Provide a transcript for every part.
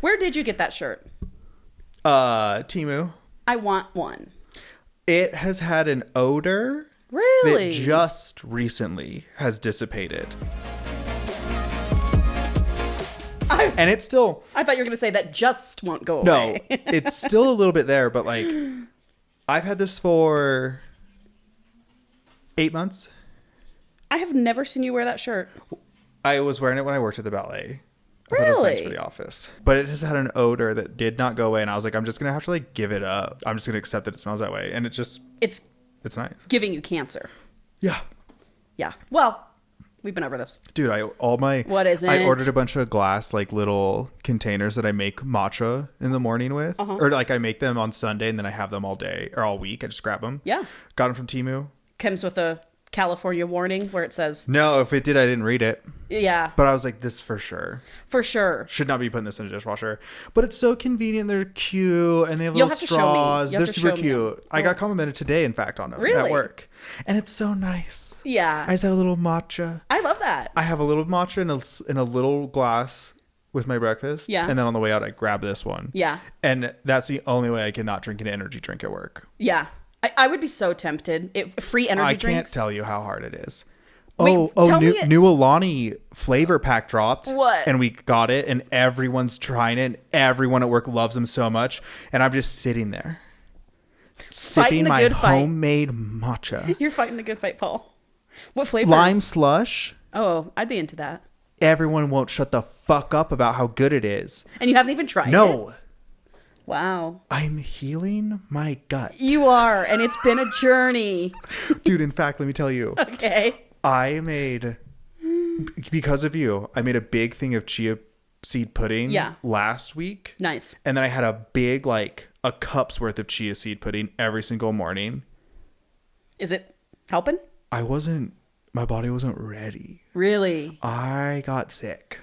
Where did you get that shirt? Temu. I want one. It has had an odor Really? that just recently has dissipated. And it's still... I thought you were going to say that just won't go away. No, it's still a little bit there, but like, I've had this for 8 months. I have never seen you wear that shirt. I was wearing it when I worked at the ballet. I Really? thought it was nice for the office. But it has had an odor that did not go away, and I was like, I'm just going to have to like give it up. I'm just going to accept that it smells that way. And it's nice. Giving you cancer. Yeah. Yeah. Well, we've been over this. Dude, What is it? I ordered a bunch of glass, like little containers that I make matcha in the morning with. Or like I make them on Sunday and then I have them all day or all week. I just grab them. Yeah. Got them from Temu. Comes with a California warning where it says... No, if it did, I didn't read it. Yeah. But I was like, this for sure. For sure. Should not be putting this in a dishwasher. But it's so convenient. They're cute and they have You'll little have to show me. straws. You'll They're have to super show me. cute. I got complimented today, in fact, on them Really? at work. And it's so nice. Yeah. I just have a little matcha. I love that. I have a little matcha in a little glass with my breakfast. Yeah. And then on the way out, I grab this one. Yeah. And that's the only way I cannot drink an energy drink at work. Yeah. I would be so tempted. Free energy drinks. I can't tell you how hard it is. Wait, New Alani flavor pack dropped. What? And we got it, and everyone's trying it, and everyone at work loves them so much. And I'm just sitting there, sipping my homemade matcha. You're fighting the good fight, Paul. What flavors? Lime slush. Oh, I'd be into that. Everyone won't shut the fuck up about how good it is. And you haven't even tried it? No. Wow. I'm healing my gut. You are, and it's been a journey. Dude, in fact, let me tell you. Okay. Because of you, I made a big thing of chia seed pudding last week. Nice. And then I had a big, like, a cup's worth of chia seed pudding every single morning. Is it helping? My body wasn't ready. Really? I got sick.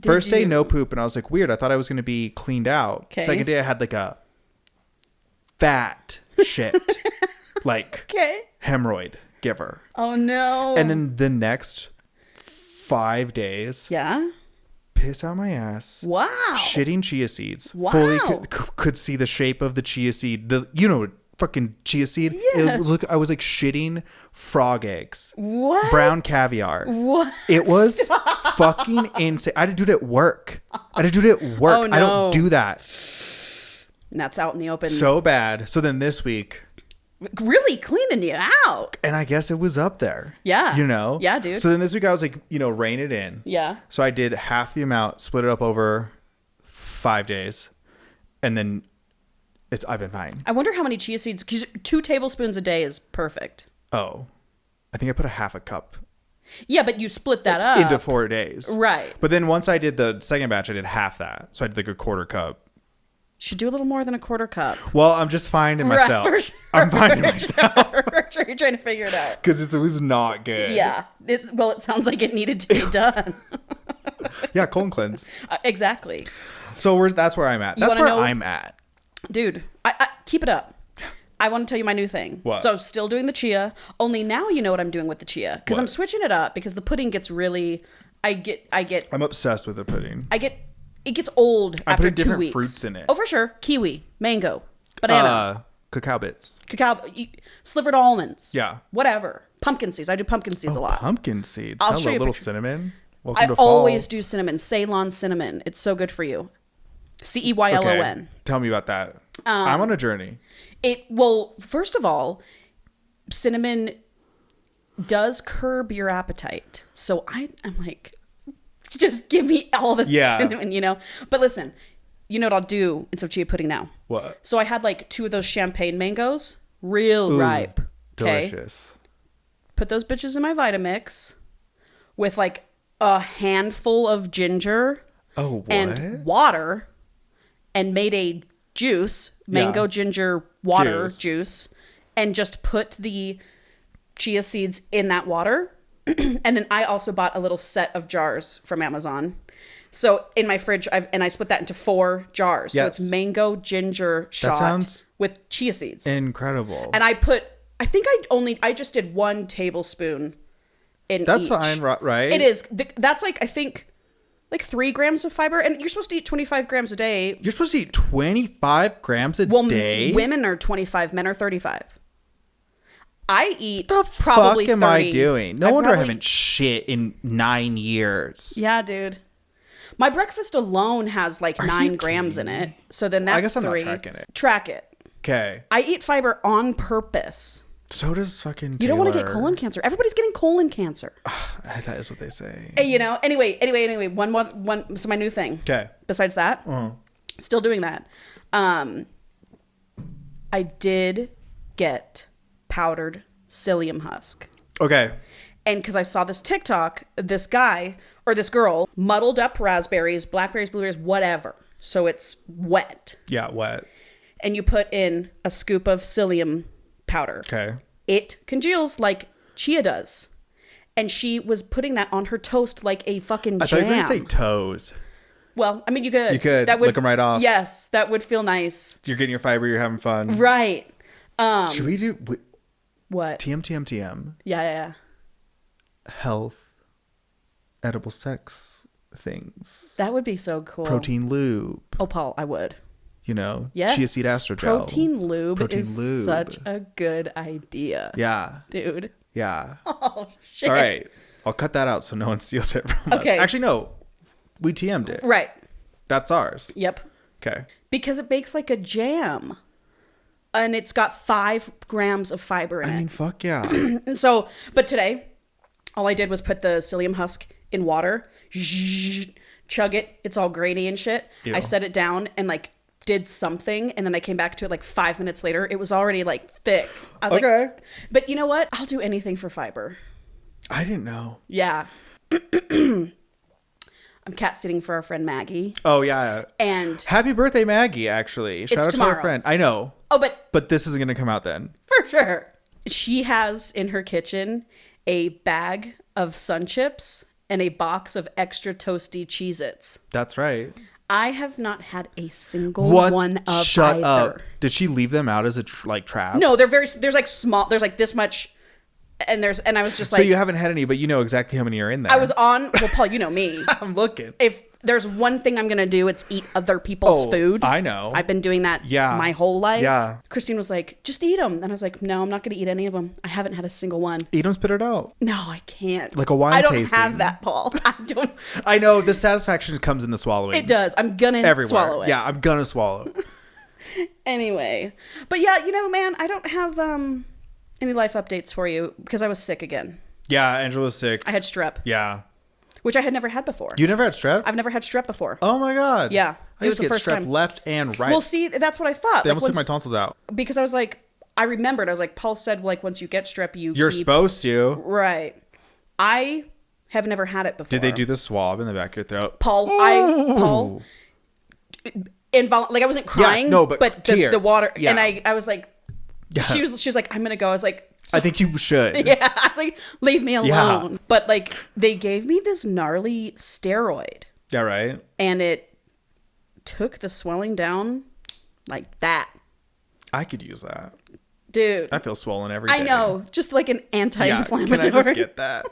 First day, no poop, and I was like, weird. I thought I was going to be cleaned out. Okay. Second day, I had like a fat shit. Like, hemorrhoid giver. Oh, no. And then the next 5 days, piss out my ass. Wow. Shitting chia seeds. Wow. Fully could see the shape of the chia seed. Fucking chia seed. Yeah. I was like shitting frog eggs. What? Brown caviar. What? It was fucking insane. I had to do it at work. Oh, no. I don't do that. And that's out in the open. So bad. So then this week. Really cleaning you out. And I guess it was up there. Yeah. Yeah, dude. So then this week I was like, rein it in. Yeah. So I did half the amount, split it up over 5 days. And then I've been fine. I wonder how many chia seeds, because 2 tablespoons a day is perfect. Oh, I think I put a half a cup. Yeah, but you split that up. Into 4 days. Right. But then once I did the second batch, I did half that. So I did like a quarter cup. Should do a little more than a quarter cup. Well, I'm just finding myself. Right, for sure. I'm finding myself. For sure. You're trying to figure it out. Because it was not good. Yeah. It sounds like it needed to be done. Yeah, colon cleanse. Exactly. So that's where I'm at. That's where I'm at. Dude, I keep it up. I want to tell you my new thing. What? So still doing the chia, only now you know what I'm doing with the chia. Because I'm switching it up because the pudding gets really, I'm obsessed with the pudding. It gets old after 2 weeks. I put different fruits in it. Oh, for sure. Kiwi, mango, banana. Cacao bits. Slivered almonds. Yeah. Whatever. Pumpkin seeds. I do pumpkin seeds a lot. Pumpkin seeds. I'll show you a little picture. Cinnamon. Welcome I to fall. always do cinnamon. Ceylon cinnamon. It's so good for you. Ceylon. Okay. Tell me about that. I'm on a journey. Well, first of all, cinnamon does curb your appetite. So I'm like, just give me all the cinnamon, But listen, you know what I'll do in some chia pudding now? What? So I had like 2 of those champagne mangoes, real ripe. Delicious. Put those bitches in my Vitamix with like a handful of ginger and water, and made a juice, mango ginger water juice, and just put the chia seeds in that water. And then I also bought a little set of jars from Amazon. So in my fridge, I split that into 4 jars. Yes. So it's mango ginger shot with chia seeds. Incredible. And I think I just did 1 tablespoon in That's each. fine, right? It is. That's like, I think like 3 grams of fiber, and you're supposed to eat 25 grams a day. You're supposed to eat 25 grams a day? Women are 25, men are 35. I eat the probably fuck am 30. I doing? No wonder I haven't shit in 9 years. Yeah, dude. My breakfast alone has like 9 grams in it. So then that's 3. I guess I'm not tracking it. Track it. Okay. I eat fiber on purpose. So does fucking Taylor. You don't want to get colon cancer. Everybody's getting colon cancer. That is what they say. You know, anyway, one, so my new thing. Okay. Besides that, still doing that. I did get powdered psyllium husk. Okay. And because I saw this TikTok, this guy or this girl muddled up raspberries, blackberries, blueberries, whatever. So it's wet. Yeah, wet. And you put in a scoop of psyllium powder. Okay. It congeals like chia does. And she was putting that on her toast like a fucking jam. I thought you were going to say toes. Well, I mean, you could. You could that would, lick them right off. Yes, that would feel nice. You're getting your fiber. You're having fun. Right. Should we do... What? TM. Yeah. Health. Edible sex things. That would be so cool. Protein lube. Oh, Paul, I would. You know, yes. Chia seed astrogel. Protein lube is such a good idea. Yeah. Dude. Yeah. Oh, shit. All right. I'll cut that out so no one steals it from us. Actually, no. We TM'd it. Right. That's ours. Yep. Okay. Because it bakes like a jam. And it's got 5 grams of fiber in it. I mean, fuck yeah. And so, but today, all I did was put the psyllium husk in water, chug it. It's all grainy and shit. Ew. I set it down and like did something, and then I came back to it like 5 minutes later. It was already like thick. I was like, but you know what? I'll do anything for fiber. I didn't know. Yeah. I'm cat sitting for our friend Maggie. Oh yeah. And happy birthday, Maggie, actually. Shout out tomorrow. to our friend. I know. Oh, but this isn't gonna come out then. For sure. She has in her kitchen a bag of Sun Chips and a box of extra toasty Cheez-Its. That's right. I have not had a single one of Shut either. Up. Did she leave them out as a trap? No, there's like small, there's like this much, and I was just like. So you haven't had any, but you know exactly how many are in there. I was on, well, Paul, you know me. I'm looking. If there's one thing I'm going to do, it's eat other people's food. I know. I've been doing that my whole life. Yeah. Christine was like, just eat them. And I was like, no, I'm not going to eat any of them. I haven't had a single one. Eat them, spit it out. No, I can't. Like a wine tasting. I don't have that, Paul. I don't. I know. The satisfaction comes in the swallowing. It does. I'm going to swallow it. Yeah, I'm going to swallow. Anyway. But yeah, you know, man, I don't have any life updates for you because I was sick again. Yeah, Angela was sick. I had strep. Yeah. Which I had never had before. You never had strep? I've never had strep before. Oh my God. Yeah. It was the first time. Left and right. Well, see, that's what I thought. They almost took my tonsils out. Because I was like, I remembered. I was like, Paul said, like, once you get strep, you're supposed to. Right. I have never had it before. Did they do the swab in the back of your throat? Paul, I wasn't crying. Yeah, no, but tears. The water. Yeah. And I was like, she was like, I'm going to go. I was like, I think you should. Yeah. I was like, leave me alone. Yeah. But like, they gave me this gnarly steroid. Yeah, right. And it took the swelling down like that. I could use that. Dude. I feel swollen every day. I know. Just like an anti-inflammatory. Yeah, can I just get that?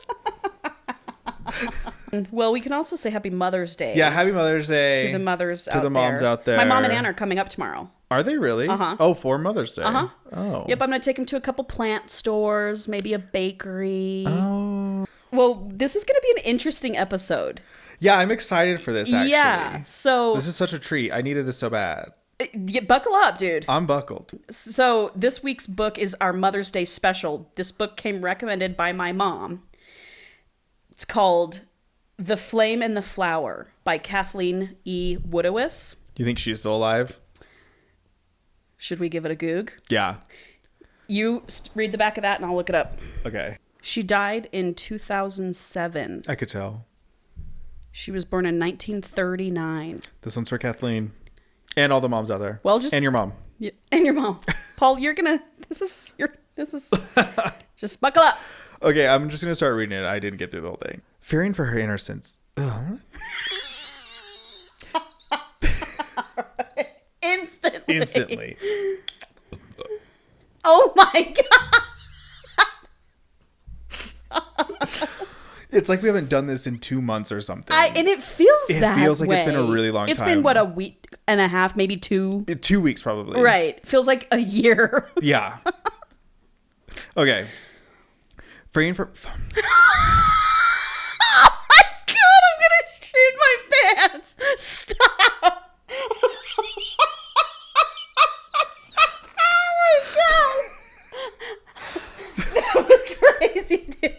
Well, we can also say Happy Mother's Day. Yeah, Happy Mother's Day. To the mothers To the moms out there. My mom and Ann are coming up tomorrow. Are they really? Uh-huh. Oh, for Mother's Day. Uh-huh. Oh. Yep, I'm going to take them to a couple plant stores, maybe a bakery. Oh. Well, this is going to be an interesting episode. Yeah, I'm excited for this, actually. Yeah, so... This is such a treat. I needed this so bad. Buckle up, dude. I'm buckled. So this week's book is our Mother's Day special. This book came recommended by my mom. It's called The Flame and the Flower by Kathleen E Woodiwiss. Do you think she's still alive? Should we give it a goog? Yeah. You read the back of that and I'll look it up. Okay. She died in 2007. I could tell. She was born in 1939. This one's for Kathleen. And all the moms out there. Well, and your mom. Yeah, and your mom. Paul, you're gonna this is just buckle up. Okay, I'm just gonna start reading it. I didn't get through the whole thing. Fearing for her innocence. Instantly. Oh my God. It's like we haven't done this in 2 months or something. And it feels that way. It feels like it's been a really long time. It's been, what, a week and a half, maybe 2? 2 weeks, probably. Right. Feels like a year. Yeah. Okay. Freeing for... Oh my God, I'm going to shit my pants. Stop. Oh my God. That was crazy, dude.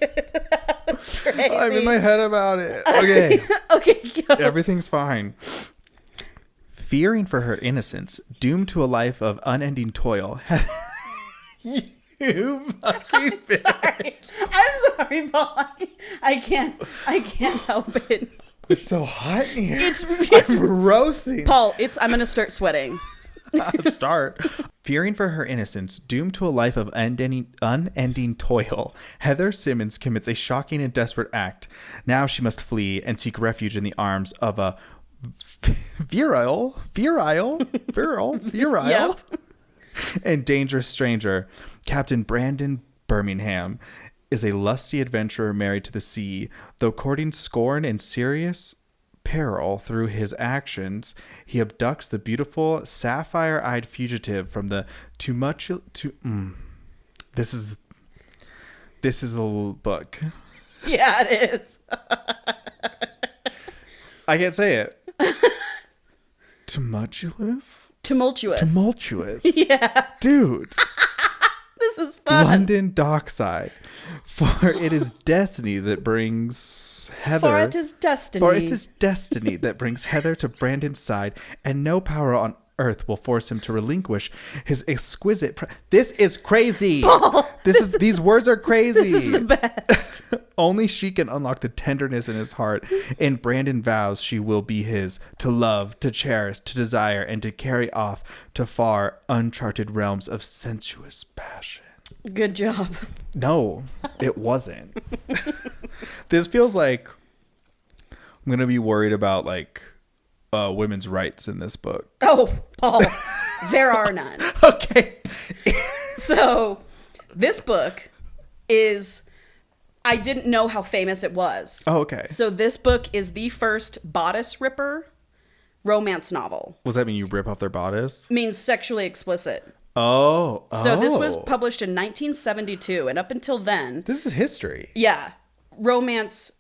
Crazy. I'm in my head about it. Okay. Okay, go. Everything's fine. Fearing for her innocence, doomed to a life of unending toil. You fucking I'm sorry, Paul. I can't help it. It's so hot in here. It's I'm roasting. Paul, I'm gonna start sweating. Start. Fearing for her innocence, doomed to a life of unending toil, Heather Simmons commits a shocking and desperate act. Now she must flee and seek refuge in the arms of a virile, Yep. and dangerous stranger. Captain Brandon Birmingham is a lusty adventurer married to the sea. Though courting scorn and serious peril through his actions, he abducts the beautiful sapphire-eyed fugitive from the This is a little book. Yeah, it is. I can't say it. Tumultuous. Yeah. Dude. This is fun. London dockside. For it is destiny that brings Heather. For it is destiny. For it is destiny that brings Heather to Brandon's side, and no power on earth will force him to relinquish his exquisite. This is crazy. Paul, These words are crazy. This is the best. Only she can unlock the tenderness in his heart, and Brandon vows she will be his, to love, to cherish, to desire, and to carry off to far uncharted realms of sensuous passion. Good job. No, it wasn't. This feels like I'm gonna be worried about like women's rights in this book. Oh, Paul, there are none. Okay. So this book is, I didn't know how famous it was. Oh, okay. So this book is the first bodice ripper romance novel. Does that mean you rip off their bodice? Means sexually explicit. Oh. So this was published in 1972, and up until then, this is history. Yeah. Romance.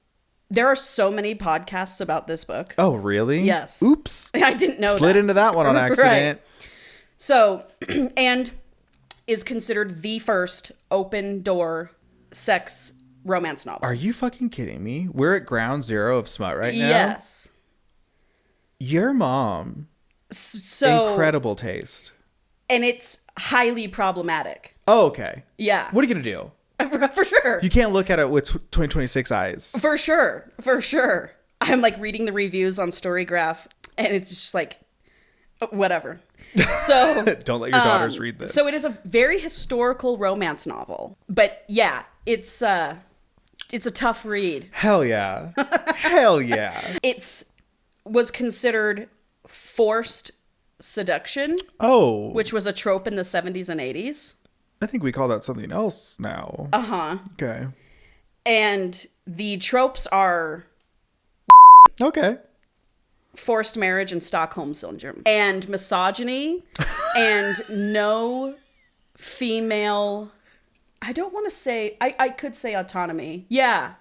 There are so many podcasts about this book. Oh, really? Yes. Oops. I didn't know Slid into that one on accident. Right. So, and is considered the first open door sex romance novel. Are you fucking kidding me? We're at ground zero of Smut right now? Yes. Your mom. So incredible taste. And it's highly problematic. Oh, okay. Yeah. What are you going to do? For sure. You can't look at it with 2026 eyes. For sure. For sure. I'm like reading the reviews on Storygraph, and it's just like, whatever. So don't let your daughters read this. So it is a very historical romance novel. But yeah, it's a tough read. Hell yeah. Hell yeah. Was considered forced seduction. Oh. Which was a trope in the 70s and 80s. I think we call that something else now. Uh-huh. Okay. And the tropes are... Okay. Forced marriage and Stockholm syndrome. And misogyny. And no female... I don't want to say... I could say autonomy. Yeah.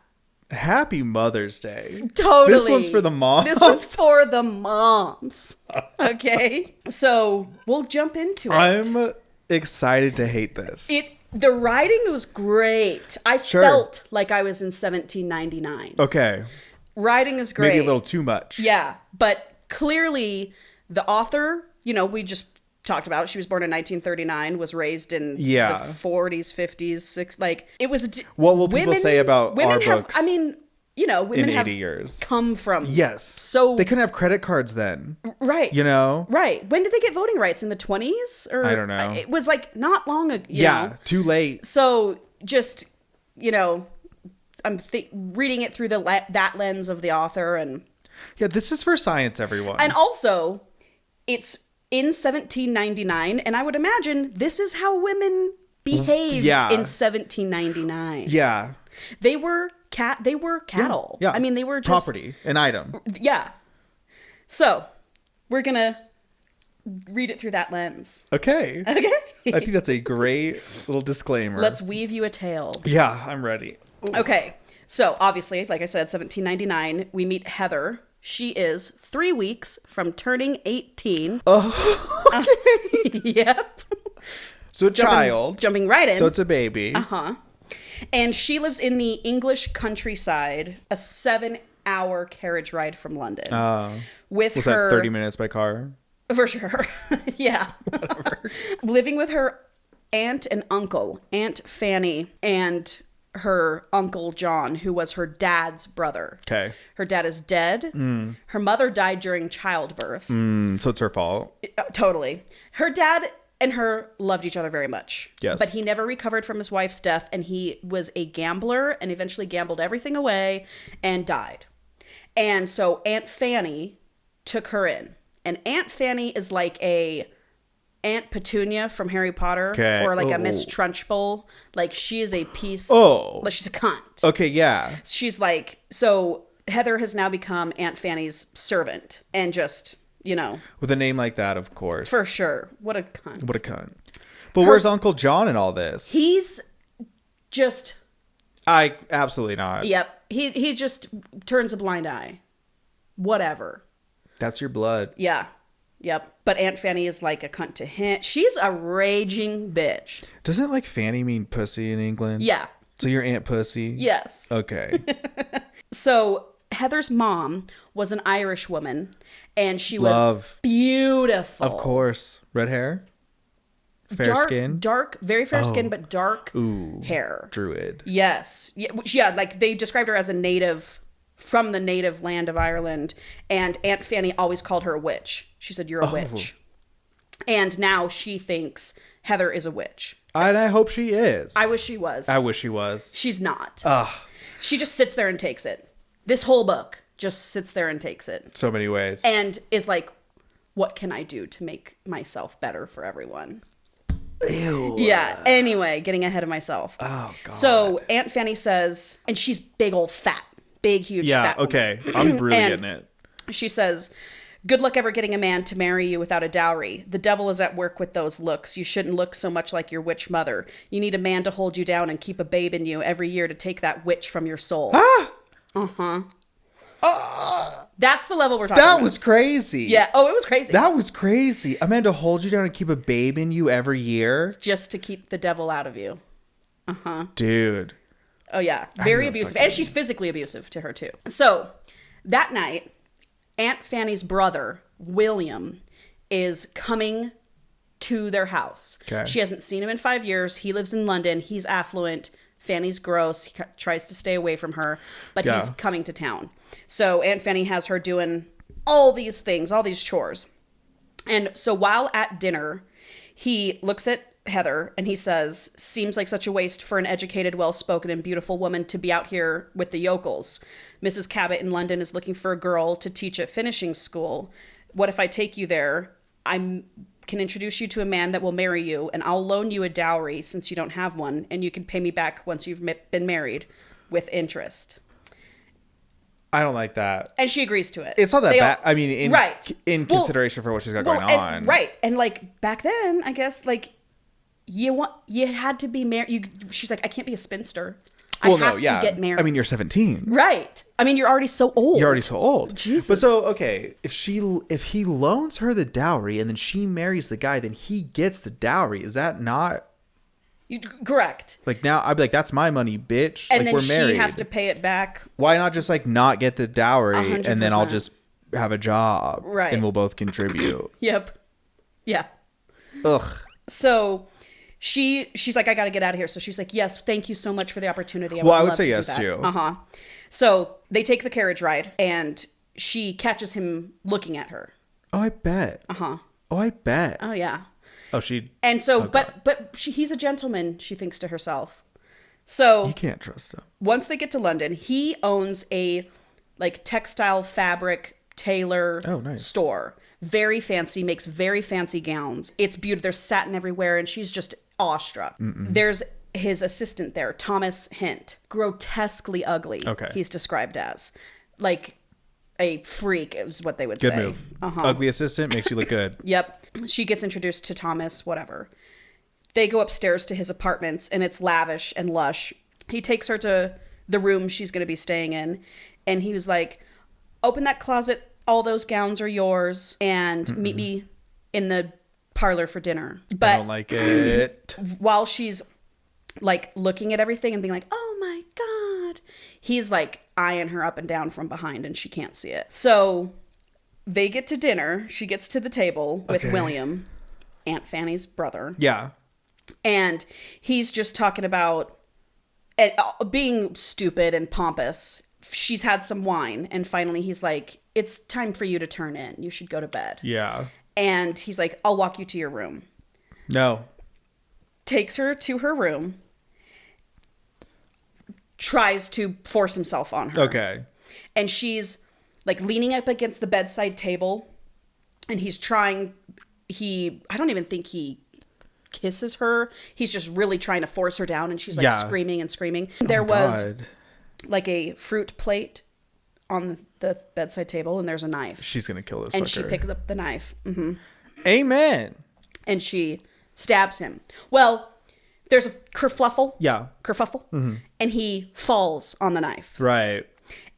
Happy Mother's Day. Totally. This one's for the moms. This one's for the moms. Okay? So, we'll jump into it. I'm excited to hate this. The writing was great. I felt like I was in 1799. Okay. Writing is great. Maybe a little too much. Yeah. But clearly, the author, we just talked about, she was born in 1939, was raised in the 40s, 50s, 60s. Like, it was... What will people say about our books? I mean... women in have 80 years. come from... Yes. So... They couldn't have credit cards then. Right. Right. When did they get voting rights? In the 20s? Or I don't know. It was like not long ago. Too late. So just, I'm reading it through that lens of the author. And yeah, this is for science, everyone. And also, it's in 1799. And I would imagine this is how women behaved in 1799. Yeah. They were They were cattle. Yeah. I mean, they were just property, an item. Yeah. So we're gonna read it through that lens. Okay. Okay. I think that's a great little disclaimer. Let's weave you a tale. Yeah, I'm ready. Ooh. Okay. So obviously, like I said, 1799, we meet Heather. She is 3 weeks from turning 18. Oh, okay. Yep. So Jumping right in. So it's a baby. Uh-huh. And she lives in the English countryside, a 7-hour carriage ride from London. Was that 30 minutes by car? For sure. Yeah. Whatever. Living with her aunt and uncle, Aunt Fanny, and her uncle John, who was her dad's brother. Okay. Her dad is dead. Her mother died during childbirth. So it's her fault. Totally. Her dad and her loved each other very much. Yes. But he never recovered from his wife's death, and he was a gambler and eventually gambled everything away and died. And so Aunt Fanny took her in. And Aunt Fanny is like a Aunt Petunia from Harry Potter. Okay. Or like a Miss Trunchbull. Like, she is a piece. Like, she's a cunt. Okay, yeah. She's like, so Heather has now become Aunt Fanny's servant. And just, you know. With a name like that, of course. For sure. What a cunt. What a cunt. But where's Uncle John in all this? He's just... Absolutely not. Yep. He just turns a blind eye. Whatever. That's your blood. Yeah. Yep. But Aunt Fanny is like a cunt to him. She's a raging bitch. Doesn't like Fanny mean pussy in England? Yeah. So you're Aunt Pussy? Yes. Okay. So Heather's mom was an Irish woman, and she was Love. beautiful. Of course. Red hair? Fair skin? Dark, very fair skin, but dark hair. Druid. Yes. Yeah, like they described her as a native from the native land of Ireland, and Aunt Fanny always called her a witch. She said, "You're a witch." And now she thinks Heather is a witch. And I hope she is. I wish she was. I wish she was. She's not. Ugh. She just sits there and takes it. This whole book just sits there and takes it. So many ways. And is like, what can I do to make myself better for everyone? Ew. Yeah. Anyway, getting ahead of myself. Oh, God. So Aunt Fanny says, and she's big old fat. Big, huge, fat woman. Okay. I'm really getting it. She says, good luck ever getting a man to marry you without a dowry. The devil is at work with those looks. You shouldn't look so much like your witch mother. You need a man to hold you down and keep a babe in you every year to take that witch from your soul. Ah! That's the level we're talking about. That was crazy. Yeah. Oh, it was crazy. That was crazy. A man to hold you down and keep a babe in you every year. Just to keep the devil out of you. Dude. Oh, yeah. Very abusive. And she's physically abusive to her, too. So, that night, Aunt Fanny's brother, William, is coming to their house. Okay. She hasn't seen him in 5 years. He lives in London. He's affluent. Fanny's gross. He tries to stay away from her. But he's coming to town. So, Aunt Fanny has her doing all these things, all these chores. And so, while at dinner, he looks at Heather and he says, seems like such a waste for an educated, well-spoken, and beautiful woman to be out here with the yokels. Mrs. Cabot in London is looking for a girl to teach at finishing school. What if I take you there? I can introduce you to a man that will marry you, and I'll loan you a dowry since you don't have one, and you can pay me back once you've been married with interest. I don't like that. And she agrees to it. It's not that bad. I mean, in consideration for what she's got going on. Right. And like back then, I guess, like, you had to be married. She's like, I can't be a spinster. I have to get married. I mean, you're 17. Right. I mean, you're already so old. You're already so old. Jesus. But so, okay, if he loans her the dowry and then she marries the guy, then he gets the dowry. Is that not... Correct. Like, now, I'd be like, that's my money, bitch. And like, then we're married. she has to pay it back. Why not just, like, not get the dowry 100%. and then I'll just have a job. Right. And we'll both contribute. Yep. Yeah. Ugh. So... She's like, I got to get out of here. So she's like, yes, thank you so much for the opportunity. I would say yes, too. So they take the carriage ride, and she catches him looking at her. Oh, I bet. Oh, I bet. Oh, yeah. Oh, she... And so, he's a gentleman, she thinks to herself. So... You can't trust him. Once they get to London, he owns a, like, textile fabric tailor store. Very fancy, makes very fancy gowns. It's beautiful. There's satin everywhere, and she's just awestruck. There's his assistant there, Thomas Hint, grotesquely ugly. Okay. He's described as. Like a freak is what they would say. Good move. Ugly assistant makes you look good. Yep. She gets introduced to Thomas, whatever. They go upstairs to his apartments, and it's lavish and lush. He takes her to the room she's going to be staying in, and he was like, open that closet, all those gowns are yours, and meet me in the parlor for dinner. But I don't like it. While she's like looking at everything and being like, oh my God, he's like eyeing her up and down from behind, and she can't see it. So they get to dinner. She gets to the table with William, Aunt Fanny's brother. Yeah. And he's just talking about being stupid and pompous. She's had some wine, and finally he's like, it's time for you to turn in. You should go to bed. Yeah. And he's like, I'll walk you to your room. No. Takes her to her room. Tries to force himself on her. Okay. And she's like leaning up against the bedside table, and he's trying, I don't even think he kisses her. He's just really trying to force her down, and she's like screaming and screaming. There was like a fruit plate on the bedside table, and there's a knife. She's gonna kill this and fucker. She picks up the knife. Mm-hmm. Amen. And she stabs him. Well, there's a kerfluffle. Yeah. Kerfuffle. Mm-hmm. And he falls on the knife. Right.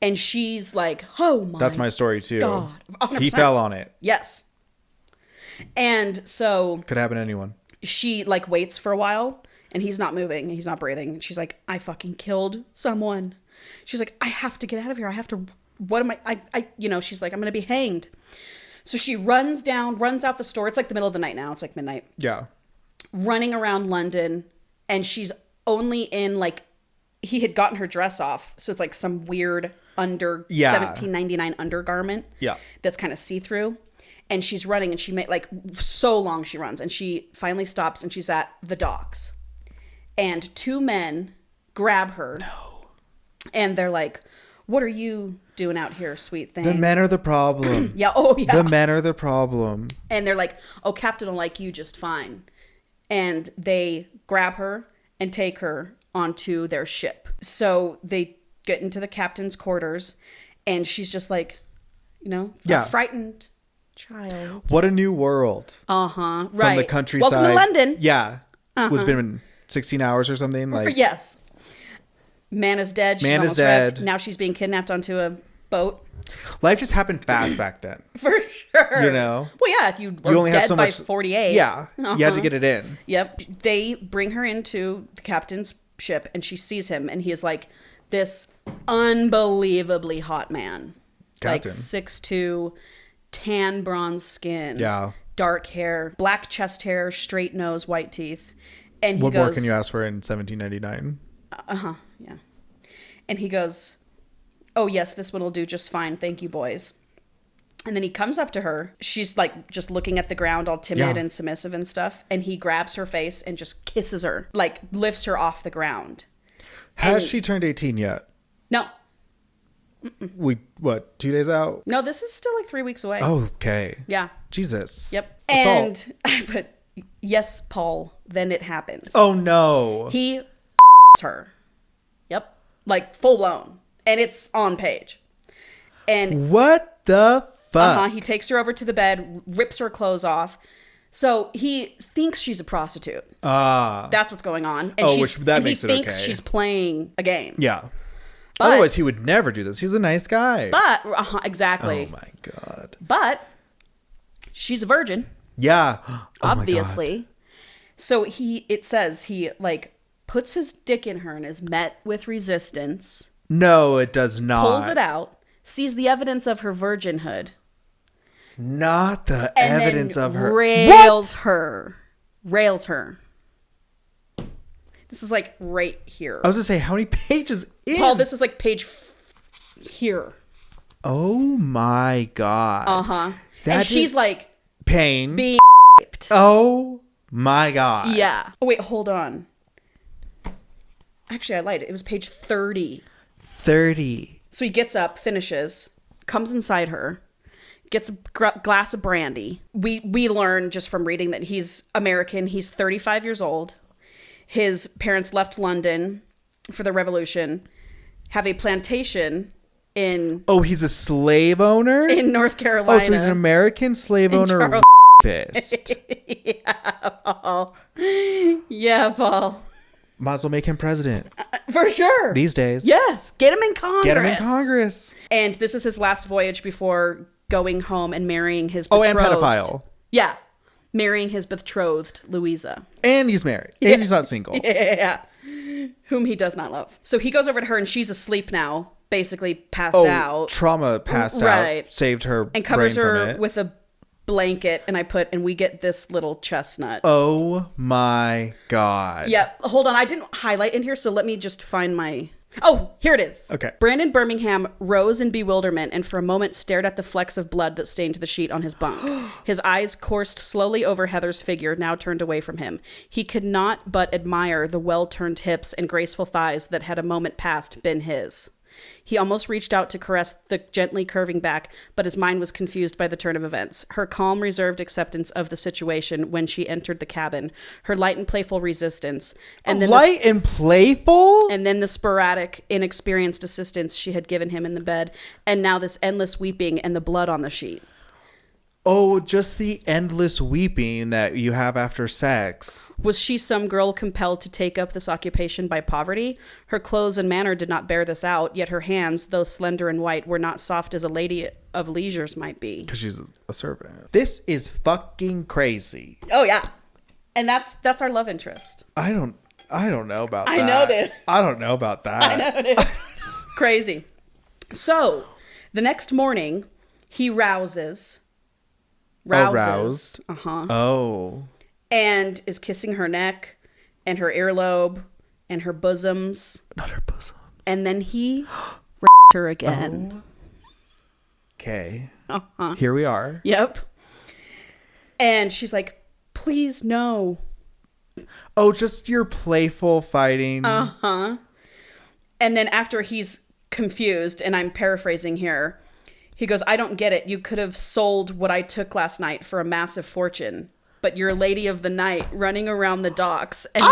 And she's like, oh my God. That's my story too. 100%. He fell on it. Yes. And so could happen to anyone. She like waits for a while, and he's not moving. He's not breathing. And she's like, I fucking killed someone. She's like, I have to get out of here. I have to, what am I, she's like, I'm going to be hanged. So she runs out the store. It's like the middle of the night now. It's like midnight. Yeah. Running around London, and she's only in like, he had gotten her dress off. So it's like some weird $17.99 undergarment. Yeah. That's kind of see-through. And she's running, and she made like so long she runs, and she finally stops, and she's at the docks, and two men grab her. No. And they're like, what are you doing out here, sweet thing? The men are the problem. Yeah. Oh yeah. The men are the problem. And they're like, oh, Captain will like you just fine. And they grab her and take her onto their ship. So they get into the captain's quarters, and she's just like, a frightened child. What a new world. Right. From the countryside. Welcome to London. Yeah. Was been 16 hours or something. Like. Yes. Man is dead. She's almost dead. Now she's being kidnapped onto a boat. Life just happened fast back then. For sure. Well, yeah, if you were dead by 48. Yeah. You had to get it in. Yep. They bring her into the captain's ship, and she sees him, and he is like this unbelievably hot man. Captain. Like 6'2", tan bronze skin. Yeah. Dark hair, black chest hair, straight nose, white teeth. And he what goes, more can you ask for in 1799? Yeah. And he goes, oh yes, this one will do just fine. Thank you, boys. And then he comes up to her. She's like just looking at the ground, all timid and submissive and stuff. And he grabs her face and just kisses her, like lifts her off the ground. Has she turned 18 yet? No. 2 days out? No, this is still like 3 weeks away. Okay. Yeah. Jesus. Yep. Assault. And but yes, Paul, then it happens. Oh no. He her. Yep. Like full blown. And it's on page. And what the fuck? He takes her over to the bed, rips her clothes off. So he thinks she's a prostitute. That's what's going on. And he thinks she's playing a game. Yeah. But, otherwise, he would never do this. He's a nice guy. But, exactly. Oh my God. But she's a virgin. Yeah. Obviously. So it says he like puts his dick in her and is met with resistance. No, it does not. Pulls it out, sees the evidence of her virginhood. Not the evidence of her. Rails her. This is like right here. I was going to say, how many pages in? Paul, this is like page here. Oh my God. And she's like pain. Being raped. Oh my God. Yeah. Oh, wait, hold on. Actually, I lied. It was page 30. 30. So he gets up, finishes, comes inside her, gets a glass of brandy. We learn just from reading that he's American. He's 35 years old. his parents left London for the revolution, have a plantation in... Oh, he's a slave owner? In North Carolina. Oh, so he's an American slave owner racist. Yeah, Paul. Yeah, Paul. Might as well make him president. For sure. These days. Yes. Get him in Congress. Get him in Congress. And this is his last voyage before going home and marrying his betrothed. Oh, and pedophile. Yeah. Marrying his betrothed, Louisa. And he's married. And he's not single. Yeah. Whom he does not love. So he goes over to her and she's asleep now. Basically passed out. Trauma passed out. Saved her and covers brain her from it. with a blanket, and we get this little chestnut. Oh my God. Yep. Hold on. I didn't highlight in here, so let me just find my... Oh, here it is. Okay. Brandon Birmingham rose in bewilderment and for a moment stared at the flecks of blood that stained the sheet on his bunk. His eyes coursed slowly over Heather's figure, now turned away from him. He could not but admire the well-turned hips and graceful thighs that had a moment past been his. He almost reached out to caress the gently curving back, but his mind was confused by the turn of events. Her calm, reserved acceptance of the situation when she entered the cabin, her light and playful resistance, and then and playful? And then the sporadic, inexperienced assistance she had given him in the bed, and now this endless weeping and the blood on the sheet. Oh, just the endless weeping that you have after sex. Was she some girl compelled to take up this occupation by poverty? Her clothes and manner did not bear this out, yet her hands, though slender and white, were not soft as a lady of leisures might be. Because she's a servant. This is fucking crazy. Oh, yeah. And that's our love interest. I don't know about that. I know, dude. I don't know about that. I know, dude. Crazy. So, the next morning, he rouses. Roused. Uh-huh. Oh. And is kissing her neck and her earlobe and her bosoms. Not her bosom. And then he her again. Okay. Uh-huh. Here we are. Yep. And she's like, please no. Oh, just your playful fighting. Uh-huh. And then after he's confused, and I'm paraphrasing here, he goes, I don't get it. You could have sold what I took last night for a massive fortune, but you're a lady of the night running around the docks. And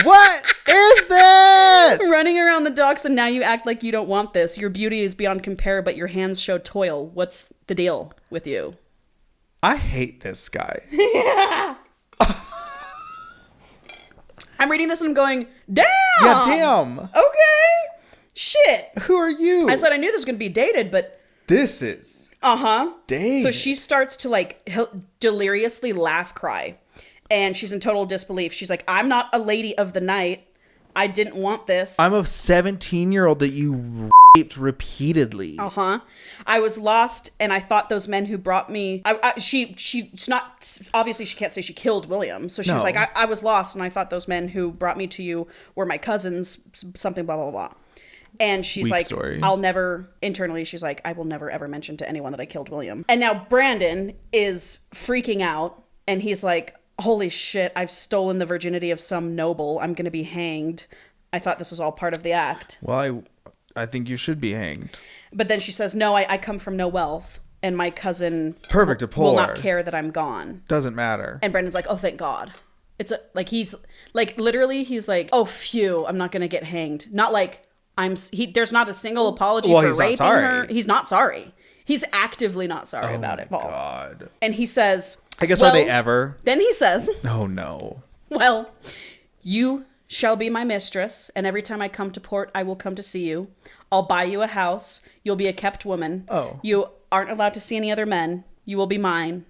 what is this? Running around the docks, and now you act like you don't want this. Your beauty is beyond compare, but your hands show toil. What's the deal with you? I hate this guy. I'm reading this and I'm going, damn! Yeah, damn. Okay. Shit. Who are you? I said I knew this was going to be dated, but... This is... Uh-huh. Dated. So she starts to, like, deliriously laugh cry. And she's in total disbelief. She's like, I'm not a lady of the night. I didn't want this. I'm a 17-year-old that you raped repeatedly. Uh-huh. I was lost, and I thought those men who brought me... She's not... Obviously, she can't say she killed William. So she was like, I was lost, and I thought those men who brought me to you were my cousins, something blah, blah, blah. And she's Weak like, story. I'll never... Internally, she's like, I will never, ever mention to anyone that I killed William. And now Brandon is freaking out, and he's like, holy shit, I've stolen the virginity of some noble. I'm going to be hanged. I thought this was all part of the act. Well, I think you should be hanged. But then she says, no, I come from no wealth, and my cousin will not care that I'm gone. Doesn't matter. And Brendan's like, oh, thank God. It's he's like, literally, he's like, oh, phew, I'm not going to get hanged. Not like there's not a single apology for raping her. He's not sorry. He's actively not sorry about it, Paul. God. And he says, I guess, are they ever? Then he says, oh, no. Well, you shall be my mistress, and every time I come to port, I will come to see you. I'll buy you a house. You'll be a kept woman. Oh. You aren't allowed to see any other men. You will be mine.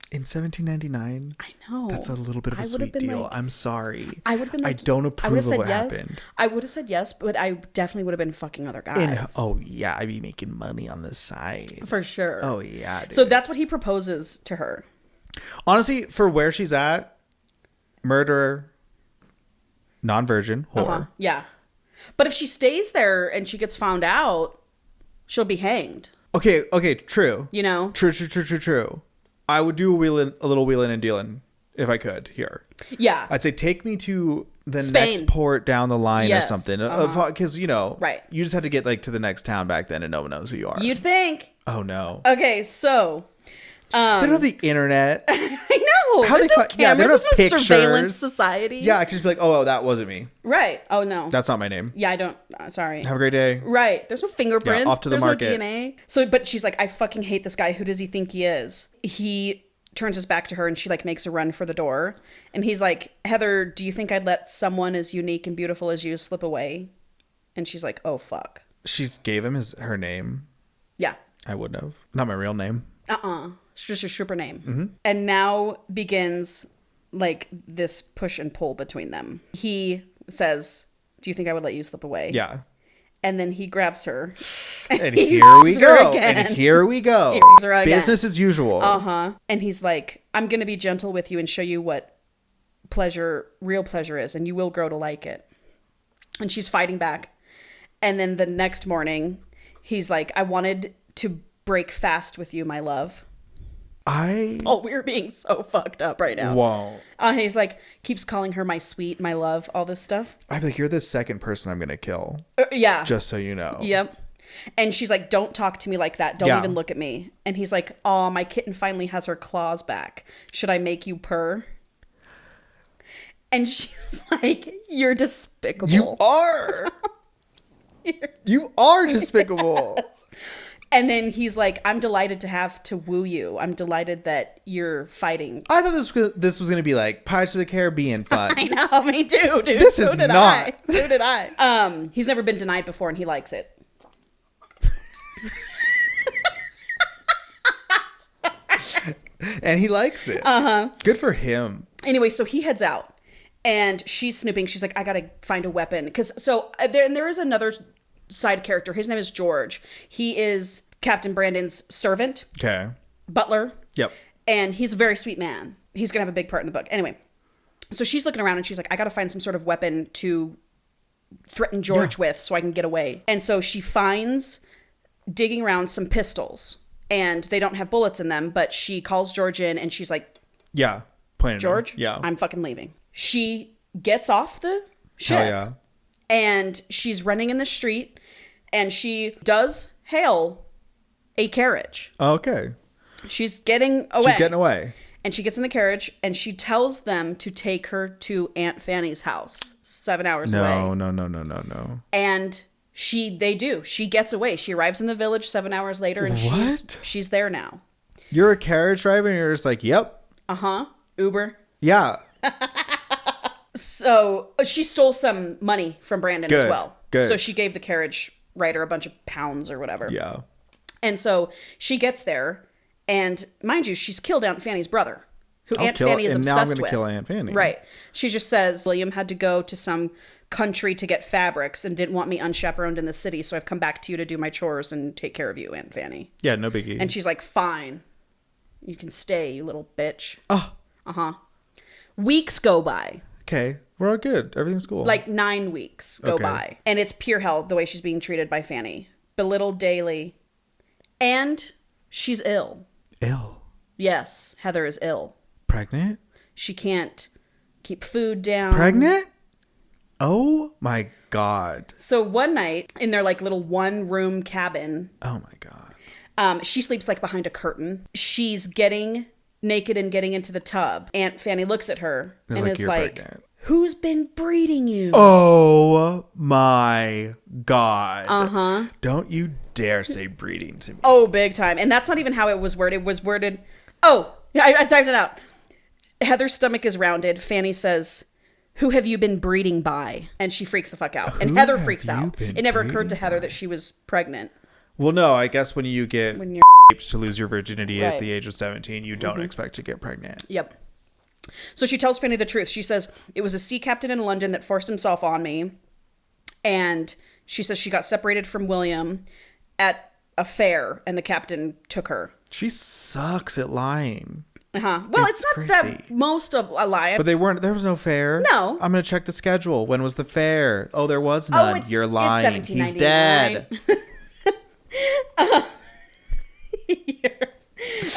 In 1799? I know. That's a little bit of a sweet deal. Like, I'm sorry. I would have been like... I don't approve of what happened. I would have said yes, but I definitely would have been fucking other guys. Oh, yeah. I'd be making money on the side. For sure. Oh, yeah, dude. So that's what he proposes to her. Honestly, for where she's at, murderer, non-virgin, whore. Uh-huh. Yeah. But if she stays there and she gets found out, she'll be hanged. Okay, true. You know? True. I would do a little wheeling and dealing if I could here. Yeah. I'd say take me to the Spain. next port down the line or something. Because, right. You just had to get like to the next town back then and no one knows who you are. You'd think. Oh, no. Okay, so They don't have the internet. I know. How There's they no fi- yeah, they cameras. don't have There's no surveillance pictures. society. Yeah, I could just be like, oh, that wasn't me. Right. Oh, no. That's not my name. Yeah, I don't. Sorry. Have a great day. Right. There's no fingerprints. Yeah, off to the There's market. no DNA. So, but she's like, I fucking hate this guy. Who does he think he is? He turns his back to her and she like makes a run for the door. And he's like, Heather, do you think I'd let someone as unique and beautiful as you slip away? And she's like, oh, fuck. She gave him her name. Yeah. I wouldn't have. Not my real name. It's just your stripper name. And now begins like this push and pull between them. He says, do you think I would let you slip away? Yeah. And then he grabs her. And here we go. And here we go. He grabs her again. Business as usual. And he's like, I'm going to be gentle with you and show you what real pleasure is. And you will grow to like it. And she's fighting back. And then the next morning, he's like, I wanted to break fast with you, my love. Oh, we're being so fucked up right now. Whoa. He's like, keeps calling her my sweet, my love, all this stuff. I'd be like, you're the second person I'm going to kill. Yeah. Just so you know. Yep. And she's like, don't talk to me like that. Don't even look at me. And he's like, oh, my kitten finally has her claws back. Should I make you purr? And she's like, you're despicable. You are. You are despicable. Yes. And then he's like, I'm delighted to have to woo you. I'm delighted that you're fighting. I thought this was going to be like Pirates of the Caribbean fun. I know, me too, dude. This is not. So did I. He's never been denied before and he likes it. And he likes it. Good for him. Anyway, so he heads out and she's snooping. She's like, I got to find a weapon. There is another side character. His name is George. He is Captain Brandon's servant. Okay. Butler. Yep. And he's a very sweet man. He's going to have a big part in the book. Anyway, so she's looking around and she's like, I got to find some sort of weapon to threaten George with so I can get away. And so she finds, digging around, some pistols. And they don't have bullets in them, but she calls George in and she's like, yeah, George, yeah, I'm fucking leaving. She gets off the ship. Hell yeah. And she's running in the street and she does hail a carriage. Okay. She's getting away. And she gets in the carriage and she tells them to take her to Aunt Fanny's house 7 hours away. No. And they do. She gets away. She arrives in the village 7 hours later and she's there now. You're a carriage driver and you're just like, yep. Uber. Yeah. So she stole some money from Brandon as well. Good. So she gave the carriage rider a bunch of pounds or whatever. Yeah. And so she gets there and mind you, she's killed Aunt Fanny's brother, who Aunt Fanny is obsessed with. Now I'm going to kill Aunt Fanny. Right. She just says, William had to go to some country to get fabrics and didn't want me unchaperoned in the city, so I've come back to you to do my chores and take care of you, Aunt Fanny. Yeah, no biggie. And she's like, fine. You can stay, you little bitch. Weeks go by. Okay. We're all good. Everything's cool. Like 9 weeks go by. And it's pure hell the way she's being treated by Fanny. Belittled daily. And she's ill. Ill? Yes, Heather is ill. Pregnant? She can't keep food down. Pregnant? Oh my God. So one night in their like little 1-room cabin. Oh my God. She sleeps like behind a curtain. She's getting naked and getting into the tub. Aunt Fanny looks at her and is like, pregnant. Who's been breeding you? Oh my God. Don't you dare say breeding to me. Oh, big time. And that's not even how it was worded. It was worded. Oh, yeah, I typed it out. Heather's stomach is rounded. Fanny says, who have you been breeding by? And she freaks the fuck out. And Heather freaks out. It never occurred to Heather that she was pregnant. Well, no, I guess when you're raped to lose your virginity at the age of 17, you don't expect to get pregnant. Yep. So she tells Fanny the truth. She says, it was a sea captain in London that forced himself on me. And she says she got separated from William at a fair and the captain took her. She sucks at lying. Well, it's not crazy. That most of a lie. But there was no fair. No. I'm going to check the schedule. When was the fair? Oh, there was none. You're lying. He's dead.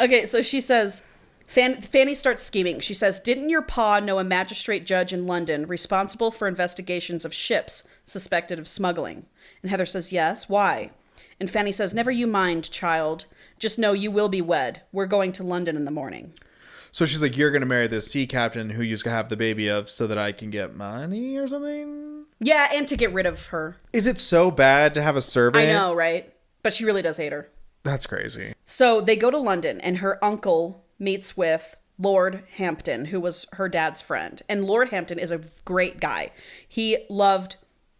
Okay, so she says, Fanny starts scheming. She says, didn't your pa know a magistrate judge in London responsible for investigations of ships suspected of smuggling? And Heather says, yes. Why? And Fanny says, never you mind, child. Just know you will be wed. We're going to London in the morning. So she's like, you're going to marry this sea captain who you to have the baby of so that I can get money or something? Yeah, and to get rid of her. Is it so bad to have a servant? I know, right? But she really does hate her. That's crazy. So they go to London, and her uncle meets with Lord Hampton, who was her dad's friend. And Lord Hampton is a great guy. He loved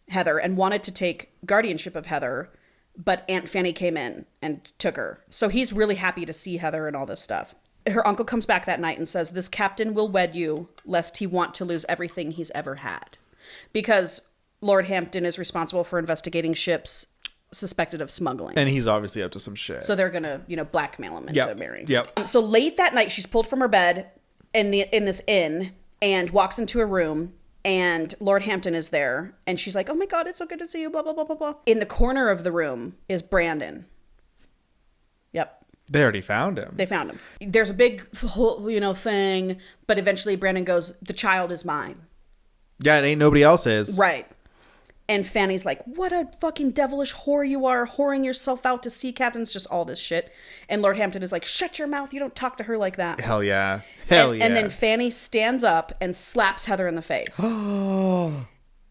Heather and wanted to take guardianship of Heather, but Aunt Fanny came in and took her. So he's really happy to see Heather and all this stuff. Her uncle comes back that night and says, this captain will wed you, lest he want to lose everything he's ever had. Because Lord Hampton is responsible for investigating ships suspected of smuggling. And he's obviously up to some shit. So they're going to, blackmail him into marrying. Yep. So late that night, she's pulled from her bed in this inn and walks into a room, and Lord Hampton is there. And she's like, oh my God, it's so good to see you, blah, blah, blah, blah, blah. In the corner of the room is Brandon. Yep. They already found him. They found him. There's a big, thing, but eventually Brandon goes, the child is mine. Yeah, it ain't nobody else's. Right. And Fanny's like, what a fucking devilish whore you are, whoring yourself out to sea captains, just all this shit. And Lord Hampton is like, shut your mouth, you don't talk to her like that. Hell yeah. Hell yeah. And then Fanny stands up and slaps Heather in the face.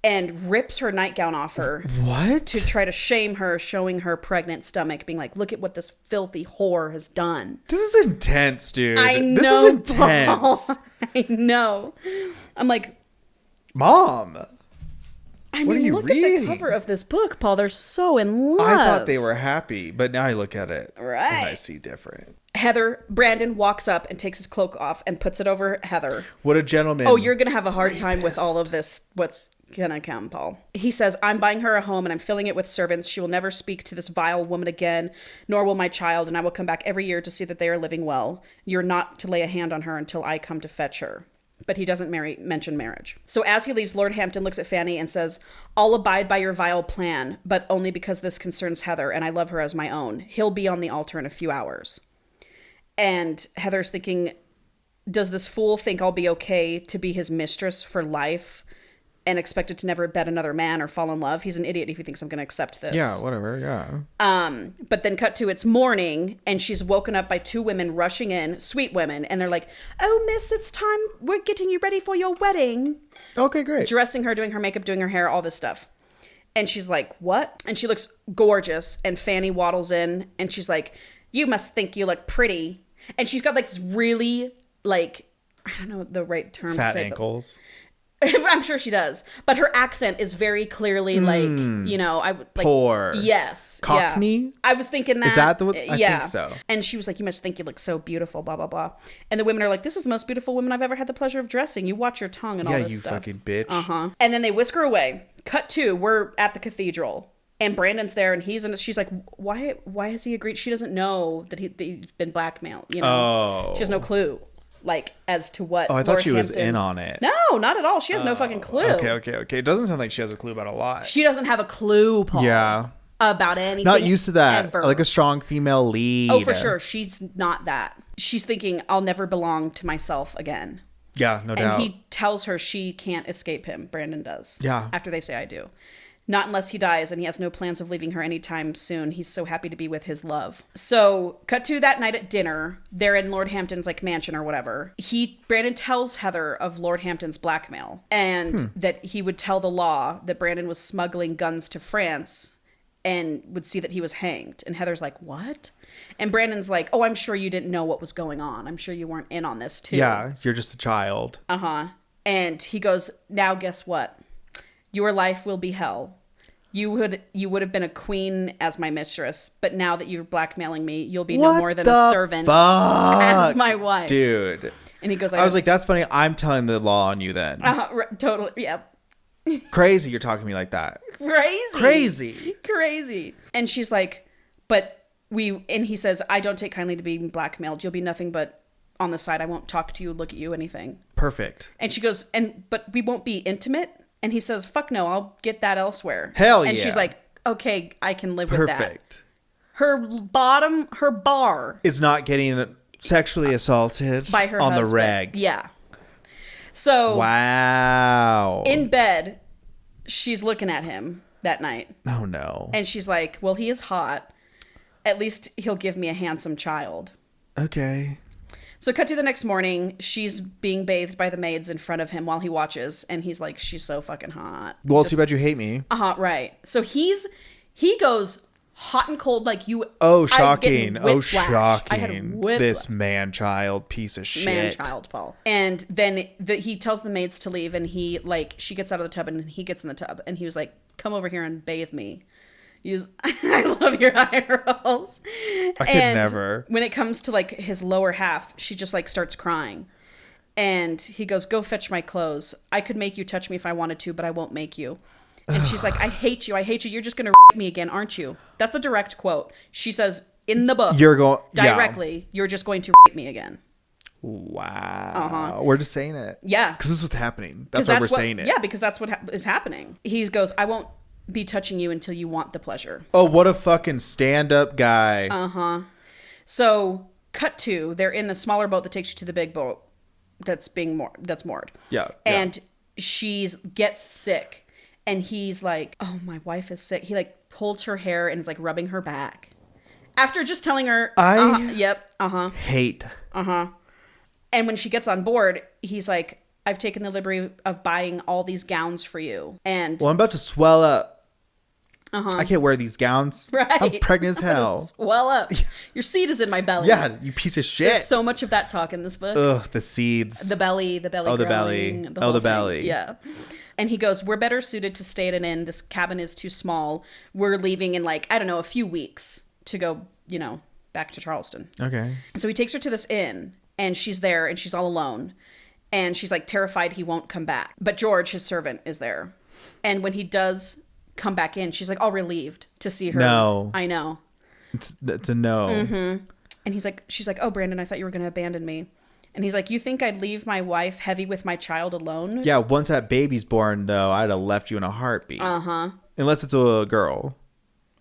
And rips her nightgown off her. What? To try to shame her, showing her pregnant stomach, being like, look at what this filthy whore has done. This is intense, dude. I know, this is intense. Paul. I know. I'm like, Mom. I mean, look at the cover of this book, Paul. They're so in love. I thought they were happy, but now I look at it right. and I see different. Brandon walks up and takes his cloak off and puts it over Heather. What a gentleman. Oh, you're going to have a hard time with all of this. What's going to come, Paul? He says, I'm buying her a home and I'm filling it with servants. She will never speak to this vile woman again, nor will my child, and I will come back every year to see that they are living well. You're not to lay a hand on her until I come to fetch her. But he doesn't mention marriage. So as he leaves, Lord Hampton looks at Fanny and says, I'll abide by your vile plan, but only because this concerns Heather and I love her as my own. He'll be on the altar in a few hours. And Heather's thinking, does this fool think I'll be okay to be his mistress for life and expected to never bet another man or fall in love? He's an idiot if he thinks I'm going to accept this. Yeah, whatever, yeah. But then cut to it's morning, and she's woken up by two women rushing in, sweet women, and they're like, oh, miss, it's time. We're getting you ready for your wedding. Okay, great. Dressing her, doing her makeup, doing her hair, all this stuff. And she's like, what? And she looks gorgeous, and Fanny waddles in, and she's like, you must think you look pretty. And she's got like this really, like, I don't know the right term Fat to say. ankles. I'm sure she does, but her accent is very clearly like, I would like poor. Yes, Cockney. Yeah. I was thinking that. Is that the? I think so. And she was like, "You must think you look so beautiful." Blah blah blah. And the women are like, "This is the most beautiful woman I've ever had the pleasure of dressing. You watch your tongue and all this stuff." Yeah, you fucking bitch. And then they whisk her away. Cut to, we're at the cathedral, and Brandon's there, and she's like, "Why has he agreed?" She doesn't know that he's been blackmailed. She has no clue. Like, as to what. Oh, I thought she was in on it. No, not at all. She has no fucking clue. Okay. It doesn't sound like she has a clue about a lot. She doesn't have a clue, Paul. Yeah. About anything. Not used to that. Ever. Like a strong female lead. Oh, for sure. She's not that. She's thinking, I'll never belong to myself again. Yeah, no doubt. And he tells her she can't escape him. Brandon does. Yeah. After they say I do. Not unless he dies, and he has no plans of leaving her anytime soon. He's so happy to be with his love. So, cut to that night at dinner. They're in Lord Hampton's, like, mansion or whatever. Brandon tells Heather of Lord Hampton's blackmail, and that he would tell the law that Brandon was smuggling guns to France and would see that he was hanged. And Heather's like, what? And Brandon's like, oh, I'm sure you didn't know what was going on. I'm sure you weren't in on this, too. Yeah, you're just a child. And he goes, now guess what? Your life will be hell. You would have been a queen as my mistress, but now that you're blackmailing me, you'll be no more than a servant as my wife. Dude. And he goes, I was like, that's funny. I'm telling the law on you then. Totally. Yeah. Crazy you're talking to me like that. Crazy. And she's like, and he says, I don't take kindly to being blackmailed. You'll be nothing but on the side. I won't talk to you, look at you, anything. Perfect. And she goes, but we won't be intimate. And he says, fuck no, I'll get that elsewhere. Hell yeah. And she's like, okay, I can live with that. Perfect. Her bar is not getting sexually assaulted by her on husband. The reg. Yeah. So. Wow. In bed, she's looking at him that night. Oh no. And she's like, well, he is hot. at least he'll give me a handsome child. Okay. So cut to the next morning. She's being bathed by the maids in front of him while he watches. And he's like, she's so fucking hot. Well, too bad you hate me. Right. So he goes hot and cold like you. Oh, shocking. Oh, shocking. I had whiplash. This man-child piece of shit. Man-child, Paul. And then he tells the maids to leave, and she gets out of the tub, and he gets in the tub. And he was like, come over here and bathe me. I love your eye rolls. I could never. When it comes to like his lower half, she just like starts crying. And he goes, go fetch my clothes. I could make you touch me if I wanted to, but I won't make you. And she's like, I hate you. You're just going to rape me again, aren't you? That's a direct quote. She says in the book, you're going directly, you're just going to rape me again. Wow. We're just saying it. Yeah. Because this is what's happening. That's why we're saying it. Yeah, because that's what is happening. He goes, I won't be touching you until you want the pleasure. Oh, what a fucking stand-up guy. So, cut to, they're in a smaller boat that takes you to the big boat that's moored. Yeah. And she gets sick. And he's like, oh, my wife is sick. He like holds her hair and is like rubbing her back. After just telling her, hate. And when she gets on board, he's like, I've taken the liberty of buying all these gowns for you. And well, I'm about to swell up. I can't wear these gowns. Right. I'm pregnant as hell. Swell up. Your seed is in my belly. Yeah, you piece of shit. There's so much of that talk in this book. Ugh, the seeds. The belly. Oh, the growing, belly. The belly. Yeah. And he goes, we're better suited to stay at an inn. This cabin is too small. We're leaving in like, I don't know, a few weeks to go, back to Charleston. Okay. So he takes her to this inn, and she's there, and she's all alone. And she's like terrified he won't come back. But George, his servant, is there. And when he does come back in, she's like all relieved to see her. No. I know. It's a no. Mm-hmm. And she's like, oh, Brandon, I thought you were going to abandon me. And he's like, you think I'd leave my wife heavy with my child alone? Yeah, once that baby's born, though, I'd have left you in a heartbeat. Unless it's a girl.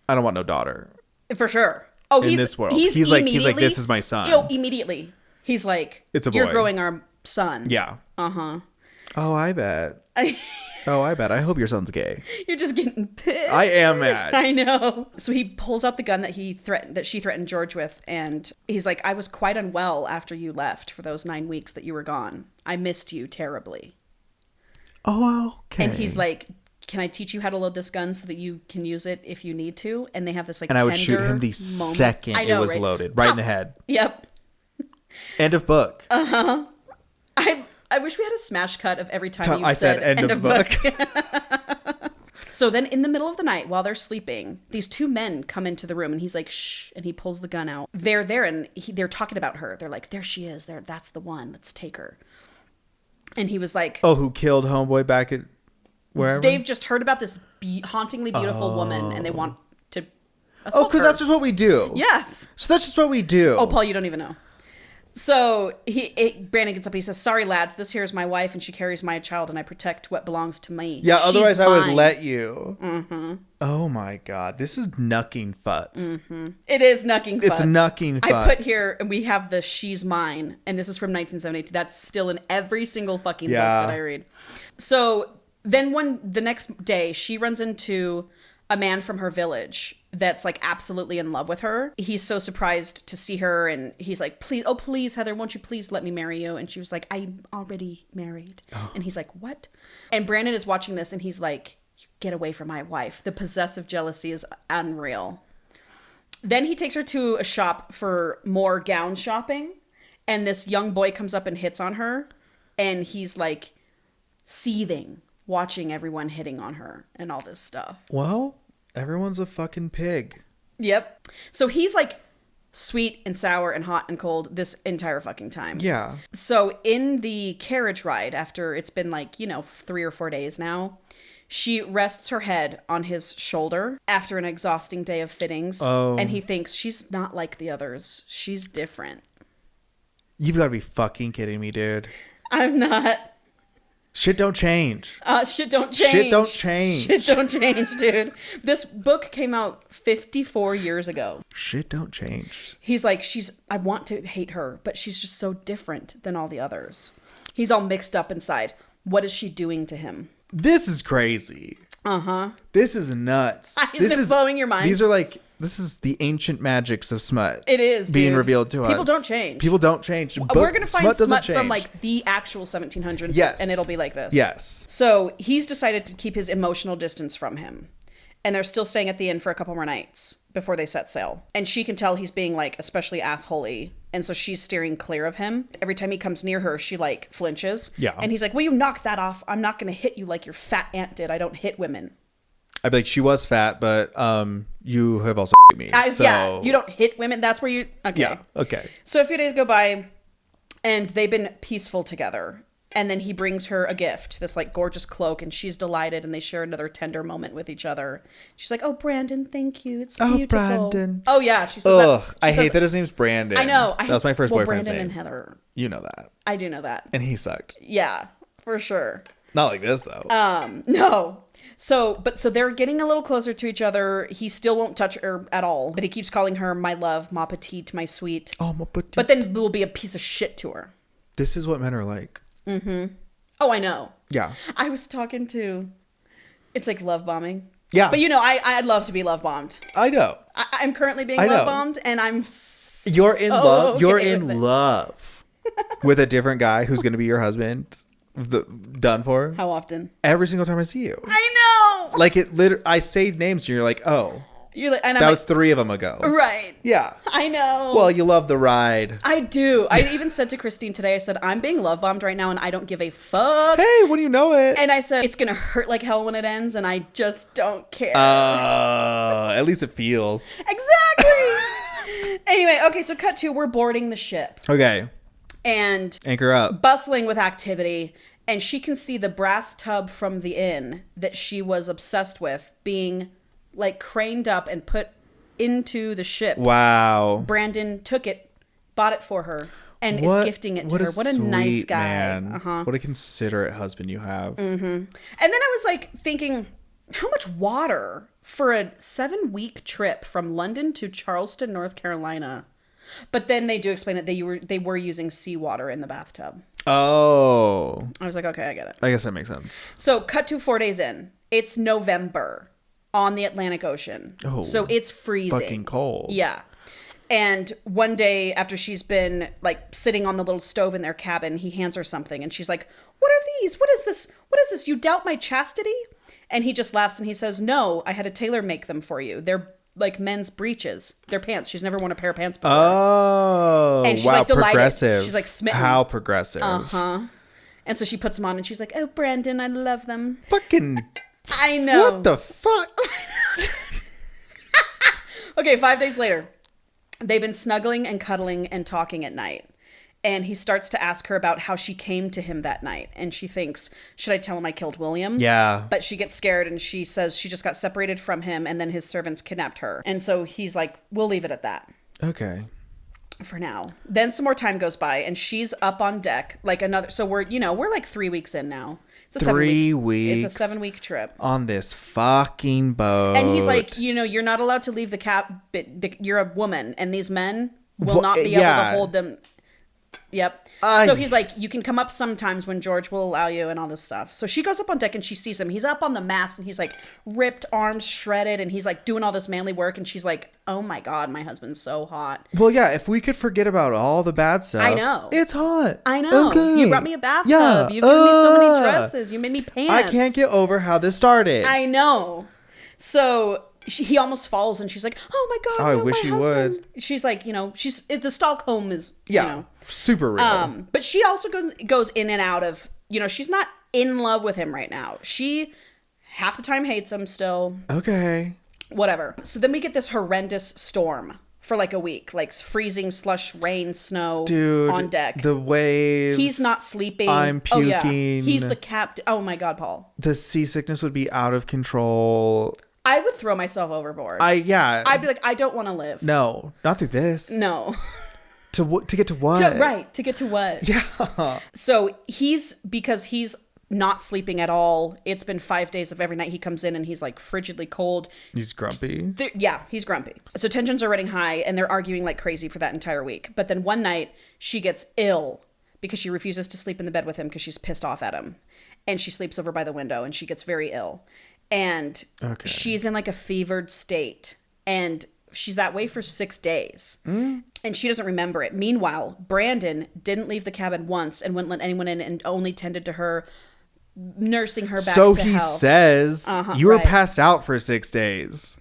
I don't want no daughter. For sure. Oh, in this world. He's like, this is my son. Immediately. He's like, it's a boy. You're growing our son. Yeah. Oh, I bet. I bet. I hope your son's gay. You're just getting pissed. I am mad. I know. So he pulls out the gun that she threatened George with, and he's like, I was quite unwell after you left for those 9 weeks that you were gone. I missed you terribly. Oh, okay. And he's like, can I teach you how to load this gun so that you can use it if you need to? And they have this like, and I would shoot him the second it was loaded, right in the head. Yep. End of book. I wish we had a smash cut of every time you said end of book. So then in the middle of the night while they're sleeping, these two men come into the room and he's like, shh, and he pulls the gun out. They're there and they're talking about her. They're like, there she is. That's the one. Let's take her. And he was like, oh, who killed homeboy back at wherever? They've just heard about this hauntingly beautiful woman and they want to assault her. Because that's just what we do. Yes. So that's just what we do. Oh, Paul, you don't even know. So Brandon gets up. He says, sorry, lads, this here is my wife, and she carries my child, and I protect what belongs to me. Yeah, otherwise I would let you. Mm-hmm. Oh, my God. This is knucking futs. Mm-hmm. It is knucking futs. It's knucking futs. I put here, and we have the She's Mine, and this is from 1972. That's still in every single fucking book that I read. So then the next day, she runs into a man from her village that's like absolutely in love with her. He's so surprised to see her, and he's like, please, Heather, won't you please let me marry you? And she was like, I'm already married. Oh. And he's like, what? And Brandon is watching this, and he's like, get away from my wife. The possessive jealousy is unreal. Then he takes her to a shop for more gown shopping, and this young boy comes up and hits on her, and he's like seething, watching everyone hitting on her and all this stuff. Well, everyone's a fucking pig. Yep. So he's like sweet and sour and hot and cold this entire fucking time. Yeah. So in the carriage ride, after it's been like, 3 or 4 days now, she rests her head on his shoulder after an exhausting day of fittings. Oh. And he thinks she's not like the others. She's different. You've got to be fucking kidding me, dude. I'm not. Shit don't change. Shit don't change. Shit don't change. Shit don't change, dude. This book came out 54 years ago. Shit don't change. He's like, I want to hate her, but she's just so different than all the others. He's all mixed up inside. What is she doing to him? This is crazy. This is nuts. Isn't it blowing your mind? This is the ancient magics of smut. It is, being dude. revealed to us. People don't change. People don't change. We're going to find smut from like the actual 1700s. Yes. And it'll be like this. Yes. So he's decided to keep his emotional distance from him. And they're still staying at the inn for a couple more nights before they set sail. And she can tell he's being like especially assholey. And so she's steering clear of him. Every time he comes near her, she like flinches. Yeah. And he's like, will you knock that off? I'm not going to hit you like your fat aunt did. I don't hit women. I'd be like, she was fat, but you have also me. So... Yeah, you don't hit women. That's where you... Okay. Yeah, okay. So a few days go by, and they've been peaceful together. And then he brings her a gift, this like gorgeous cloak, and she's delighted, and they share another tender moment with each other. She's like, oh, Brandon, thank you. It's beautiful. Oh, Brandon. Oh, yeah. She says Ugh, that. I hate that his name's Brandon. I know. That was my first boyfriend's Brandon name. and Heather. You know that. I do know that. And he sucked. Yeah, for sure. Not like this, though. No. So they're getting a little closer to each other. He still won't touch her at all, but he keeps calling her my love, ma petite, my sweet. Oh, ma petite. But then will be a piece of shit to her. This is what men are like. Mm-hmm. Oh, I know. Yeah. I was talking to... It's like love bombing. Yeah. But I'd love to be love bombed. I know. I'm currently being love bombed, and I'm You're in love. okay You're in love with a different guy who's going to be your husband. Done for. How often? Every single time I see you. I know. Like I say names and you're like, oh. You're like, and that was 3 of them ago. Right. Yeah. I know. Well, you love the ride. I do. I even said to Christine today, I said, I'm being love bombed right now and I don't give a fuck. Hey, when you know it. And I said, it's going to hurt like hell when it ends and I just don't care. At least it feels. Exactly. Anyway, okay, so cut to, we're boarding the ship. Okay. And anchor up. Bustling with activity. And she can see the brass tub from the inn that she was obsessed with being like craned up and put into the ship. Wow. Brandon took it, bought it for her, and is gifting it to her. What a nice guy. Man. Uh-huh. What a considerate husband you have. Mm-hmm. And then I was like thinking, how much water for a 7-week trip from London to Charleston, North Carolina? But then they do explain that they were using seawater in the bathtub. Oh. I was like, okay, I get it. I guess that makes sense. So cut to 4 days in. It's November on the Atlantic Ocean. Oh. So it's freezing. Fucking cold. Yeah. And one day after she's been like sitting on the little stove in their cabin, he hands her something and she's like, what are these? What is this? What is this? You doubt my chastity? And he just laughs and he says, no, I had a tailor make them for you. They're like men's breeches. They're pants. She's never worn a pair of pants before. Oh, and she's wow, like delighted. Progressive. She's like smitten. How progressive. Uh-huh. And so she puts them on and she's like, oh, Brandon, I love them. Fucking... I know. What the fuck? Okay, 5 days later, they've been snuggling and cuddling and talking at night. And he starts to ask her about how she came to him that night. And she thinks, should I tell him I killed William? Yeah. But she gets scared and she says she just got separated from him and then his servants kidnapped her. And so he's like, we'll leave it at that. Okay. For now. Then some more time goes by and she's up on deck. Like another, so we're like 3 weeks in now. It's a 3 weeks. It's a 7-week trip. On this fucking boat. And he's like, you're not allowed to leave the cabin. You're a woman and these men will not be able to hold them. Yep. So he's like, you can come up sometimes when George will allow you and all this stuff. So she goes up on deck and she sees him. He's up on the mast and he's like ripped, arms shredded, and he's like doing all this manly work. And she's like, oh my God, my husband's so hot. Well, yeah, if we could forget about all the bad stuff. I know. It's hot. I know. Okay. You brought me a bathtub. Yeah. You've given me so many dresses. You made me pants. I can't get over how this started. I know. So he almost falls and she's like, oh my God. Oh, no, I wish he would. She's like, the Stockholm is, super real. But she also goes in and out of, she's not in love with him right now. She half the time hates him still. Okay. Whatever. So then we get this horrendous storm for like a week, like freezing, slush, rain, snow. Dude, on deck. The waves. He's not sleeping. I'm puking. Oh, yeah. He's the captain. Oh my God, Paul. The seasickness would be out of control. I would throw myself overboard. I'd be like, I don't want to live. No, not through this. No. To get to what? To get to what? Yeah. So because he's not sleeping at all. It's been 5 days of every night he comes in and he's like frigidly cold. He's grumpy. He's grumpy. So tensions are running high and they're arguing like crazy for that entire week. But then one night she gets ill because she refuses to sleep in the bed with him because she's pissed off at him. And she sleeps over by the window and she gets very ill. And she's in like a fevered state. And she's that way for 6 days. And she doesn't remember it. Meanwhile, Brandon didn't leave the cabin once and wouldn't let anyone in and only tended to her, nursing her back to health. So he says, you were passed out for 6 days.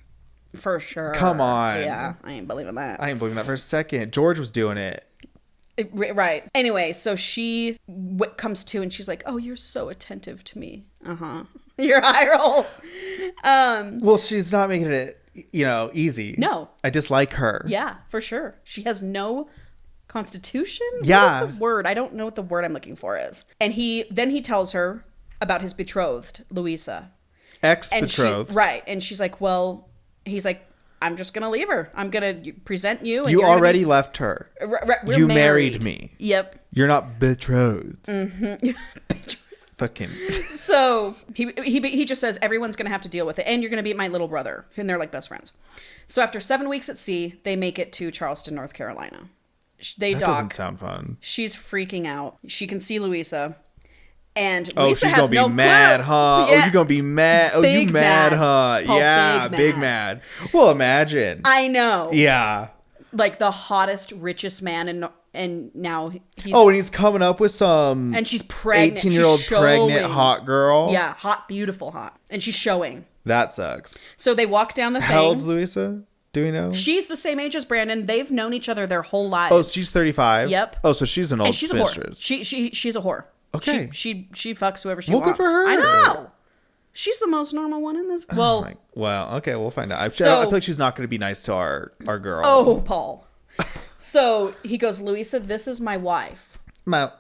For sure. Come on. Yeah, I ain't believing that. I ain't believing that for a second. George was doing it. Right. Anyway, so she comes to and she's like, oh, you're so attentive to me. Your eye rolls. Well, she's not making it, easy. No. I dislike her. Yeah, for sure. She has no constitution? Yeah. What is the word? I don't know what the word I'm looking for is. And then he tells her about his betrothed, Louisa. Ex-betrothed. Right. And she's like, well, he's like, I'm just going to leave her. I'm going to present you. And you already left her. You married me. Yep. You're not betrothed. Mm-hmm. Fucking. So he just says, everyone's going to have to deal with it. And you're going to be my little brother. And they're like best friends. So after 7 weeks at sea, they make it to Charleston, North Carolina. That doesn't sound fun. She's freaking out. She can see Louisa. And Louisa she's gonna be mad, huh? Yeah. Oh, you're gonna be mad. Oh, you mad, huh? Paul, yeah, big mad. Well, imagine. I know. Yeah. Like the hottest, richest man, and now he's... Oh, and he's coming up with some... And she's pregnant. 18-year-old pregnant hot girl. Yeah, hot, beautiful hot. And she's showing. That sucks. So they walk down the thing. How old's Louisa? Do we know? She's the same age as Brandon. They've known each other their whole lives. Oh, she's 35? Yep. Oh, so she's an old spinstress. She's a whore. Okay. She fucks whoever she wants. Good for her. I know. She's the most normal one in this. Well, okay, we'll find out. I feel like she's not going to be nice to our girl. Oh, Paul. So he goes, Louisa, this is my wife. No,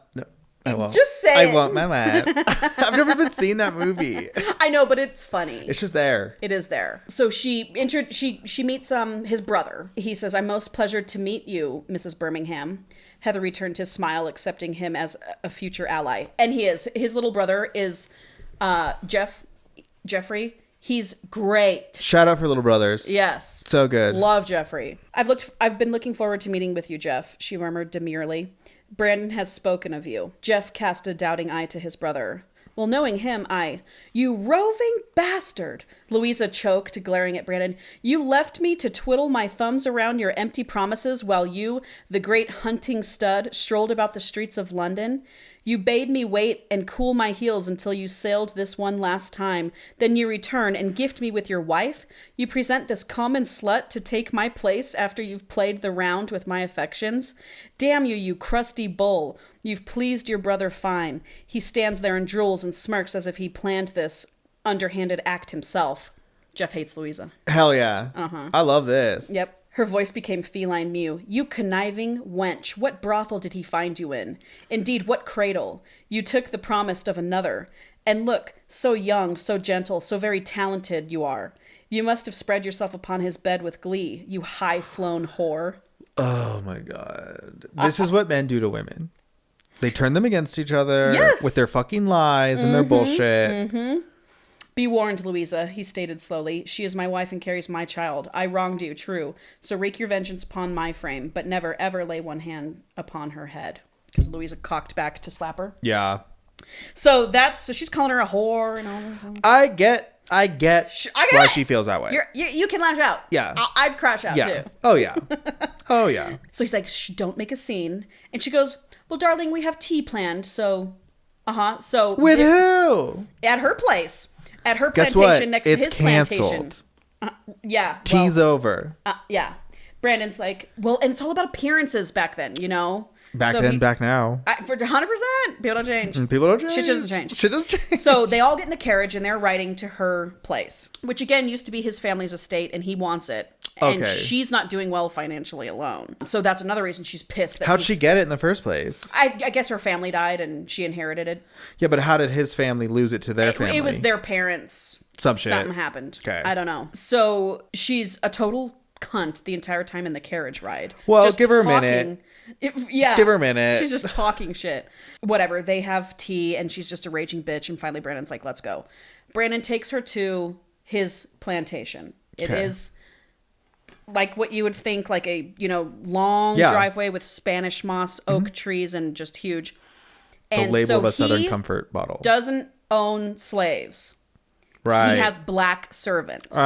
I won't. Just say I want my wife. I've never even seen that movie. I know, but it's funny. It's just there. It is there. So she meets his brother. He says, I'm most pleasured to meet you, Mrs. Birmingham. Heather returned his smile, accepting him as a future ally. And he is. His little brother is Jeffrey. He's great. Shout out for little brothers. Yes. So good. Love Jeffrey. I've been looking forward to meeting with you, Jeff, she murmured demurely. Brandon has spoken of you. Jeff cast a doubting eye to his brother. Well, knowing him, you roving bastard, Louisa choked, glaring at Brandon. You left me to twiddle my thumbs around your empty promises while you, the great hunting stud, strolled about the streets of London. You bade me wait and cool my heels until you sailed this one last time. Then you return and gift me with your wife. You present this common slut to take my place after you've played the round with my affections. Damn you, you crusty bull. You've pleased your brother fine. He stands there and drools and smirks as if he planned this underhanded act himself. Jeff hates Louisa. Hell yeah. I love this. Yep. Her voice became feline mew. You conniving wench, what brothel did he find you in? Indeed, what cradle? You took the promise of another. And look, so young, so gentle, so very talented you are. You must have spread yourself upon his bed with glee, you high-flown whore. Oh my God. This is what men do to women. They turn them against each other with their fucking lies and their bullshit. Mm-hmm. Be warned, Louisa, he stated slowly. She is my wife and carries my child. I wronged you, true. So wreak your vengeance upon my frame, but never, ever lay one hand upon her head. Because Louisa cocked back to slap her. Yeah. So she's calling her a whore and all that. I get why she feels that way. You can lash out. Yeah. I'd crash out, too. Oh, yeah. Oh, yeah. So he's like, don't make a scene. And she goes, well, darling, we have tea planned, so... So... With who? At her place. At her Guess plantation what? next to his canceled. plantation. Yeah. Tea's over. Yeah. Brandon's like, well, and it's all about appearances back then, you know? Back now. For 100%. People don't change. People don't change. Shit doesn't change. So they all get in the carriage and they're riding to her place, which again used to be his family's estate and he wants it. And she's not doing well financially alone. So that's another reason she's pissed. How'd she get it in the first place? I guess her family died and she inherited it. Yeah, but how did his family lose it to their family? It was their parents. Something happened. Okay. I don't know. So she's a total cunt the entire time in the carriage ride. Well, just give her a minute. Give her a minute. She's just talking shit. Whatever. They have tea and she's just a raging bitch. And finally Brandon's like, let's go. Brandon takes her to his plantation. It is... like what you would think, like a, long driveway with Spanish moss, oak trees, and just huge. The label of a Southern Comfort bottle. Doesn't own slaves. Right. He has black servants.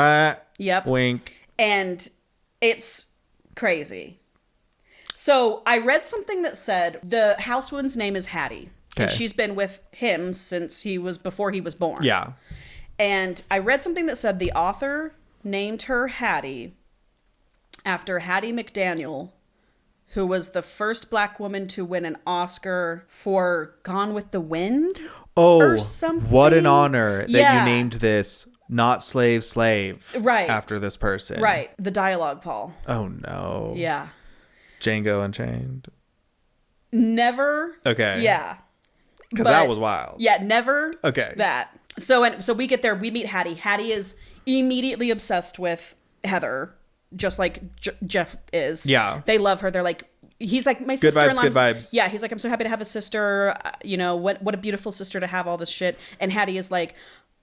Yep. Wink. And it's crazy. So I read something that said the housewoman's name is Hattie. Okay. And she's been with him since before he was born. Yeah. And I read something that said the author named her Hattie after Hattie McDaniel, who was the first black woman to win an Oscar for Gone with the Wind. Oh, or something. What an honor that you named this not slave right after this person. Right. The dialogue, Paul. Oh, no. Yeah. Django Unchained? Never. Okay. Yeah. Because that was wild. Yeah, never. Okay. That. So we get there. We meet Hattie. Hattie is immediately obsessed with Heather, just like Jeff is. Yeah. They love her. They're like, he's like, my sister. Good vibes. Yeah, he's like, I'm so happy to have a sister. What a beautiful sister to have all this shit. And Hattie is like,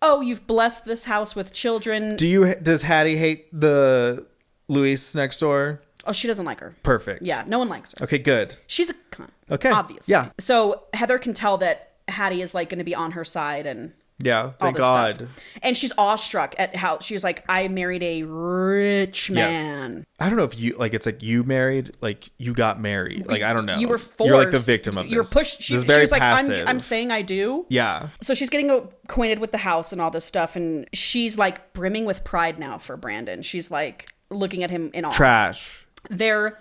oh, you've blessed this house with children. Does Hattie hate the Luis next door? Oh, she doesn't like her. Perfect. Yeah, no one likes her. Okay, good. She's a cunt. Okay. Obviously. Yeah. So Heather can tell that Hattie is like going to be on her side and yeah, thank God. Stuff. And she's awestruck at how she's like, I married a rich man. Yes. I don't know if it's like you married, like you got married. Like, I don't know. You were forced. You're like the victim of this. You were pushed. She was like, I'm saying I do. Yeah. So she's getting acquainted with the house and all this stuff. And she's like brimming with pride now for Brandon. She's like looking at him in awe. Trash. They're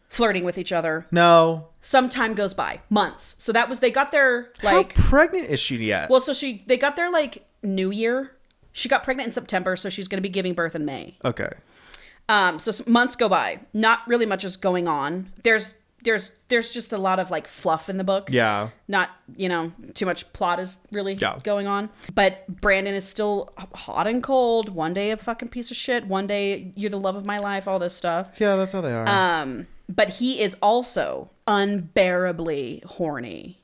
flirting with each other. No. Some time goes by. Months. So they got their like. How pregnant is she yet? Well, they got their like New Year. She got pregnant in September, so she's going to be giving birth in May. Okay. So months go by. Not really much is going on. There's just a lot of like fluff in the book. Yeah. Not, too much plot is really going on. But Brandon is still hot and cold. One day a fucking piece of shit. One day you're the love of my life. All this stuff. Yeah, that's how they are. But he is also unbearably horny.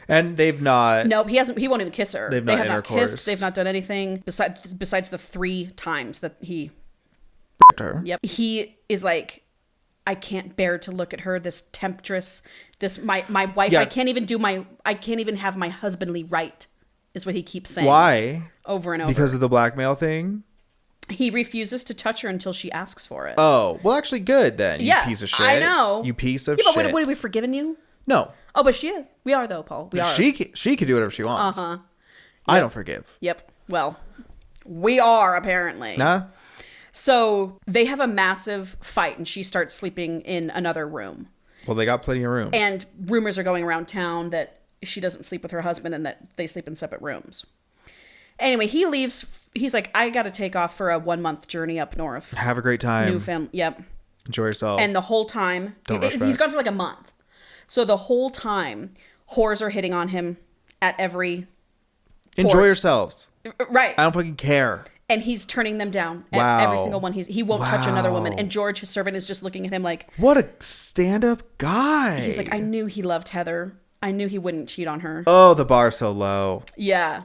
And they've not. No, he hasn't. He won't even kiss her. They have not intercourse. Kissed. They've not done anything besides the 3 times that he. Her. Yep. He is like, I can't bear to look at her. This temptress. This my wife. Yeah. I can't even have my husbandly right. Is what he keeps saying. Why? Over and over. Because of the blackmail thing. He refuses to touch her until she asks for it. Oh, well, actually, good then. You piece of shit. I know. You piece of shit. But what have we forgiven you? No. Oh, but she is. We are though, Paul. We are. She can do whatever she wants. Yep. I don't forgive. Yep. Well, we are apparently. Nah. So they have a massive fight, and she starts sleeping in another room. Well, they got plenty of rooms. And rumors are going around town that she doesn't sleep with her husband and that they sleep in separate rooms. Anyway, he leaves. He's like, I got to take off for a 1-month journey up north. Have a great time. New family. Yep. Enjoy yourself. And the whole time, he's gone for like a month. So the whole time, whores are hitting on him at every Enjoy port. Yourselves. Right. I don't fucking care. And he's turning them down. Wow. Every single one. He won't touch another woman. And George, his servant, is just looking at him like... What a stand-up guy. He's like, I knew he loved Heather. I knew he wouldn't cheat on her. Oh, the bar's so low. Yeah.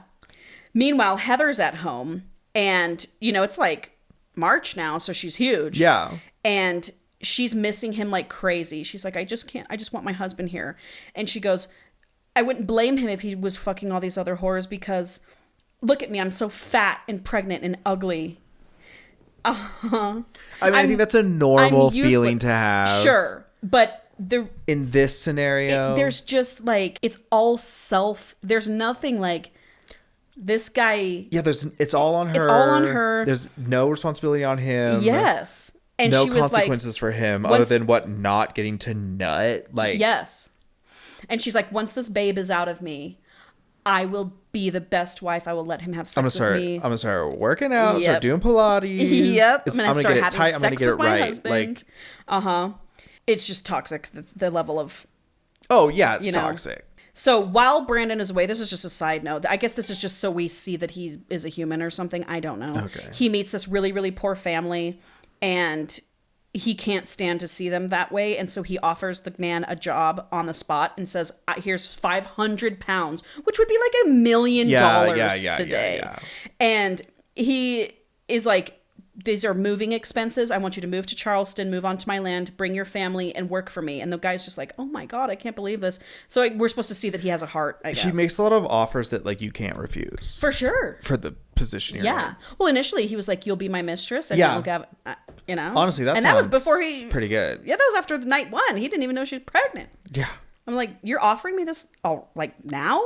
Meanwhile, Heather's at home. And, it's like March now, so she's huge. Yeah. And she's missing him like crazy. She's like, I just can't. I just want my husband here. And she goes, I wouldn't blame him if he was fucking all these other whores because... Look at me, I'm so fat and pregnant and ugly. I think that's a normal feeling to have. Sure, but in this scenario, there's just like, it's all there's nothing like this guy. Yeah, it's all on her. It's all on her. There's no responsibility on him. Yes. And no she was consequences for him other than not getting to nut. Like, yes. And she's like, once this babe is out of me, I will be the best wife. I will let him have sex with me. I'm gonna start working out. Start doing Pilates. Yep. I'm gonna start having sex I'm gonna get with it my right. husband. It's just toxic. The level of. Oh yeah, it's toxic. So while Brandon is away, this is just a side note. I guess this is just so we see that he is a human or something. I don't know. Okay. He meets this really, really poor family, and he can't stand to see them that way, and so he offers the man a job on the spot and says, here's 500 pounds, which would be like $1 million today. Yeah. And he is like these are moving expenses. I want you to move to Charleston, move onto my land, bring your family, and work for me. And the guy's just like, oh my God, I can't believe this. So like, we're supposed to see that he has a heart, I guess. He makes a lot of offers that like you can't refuse. For sure. For the position you're in. Well, initially he was like, you'll be my mistress. And you'll have, you know. Honestly, that was before he... pretty good. Yeah, that was after the night one. He didn't even know she was pregnant. Yeah. I'm like, you're offering me this, like, now?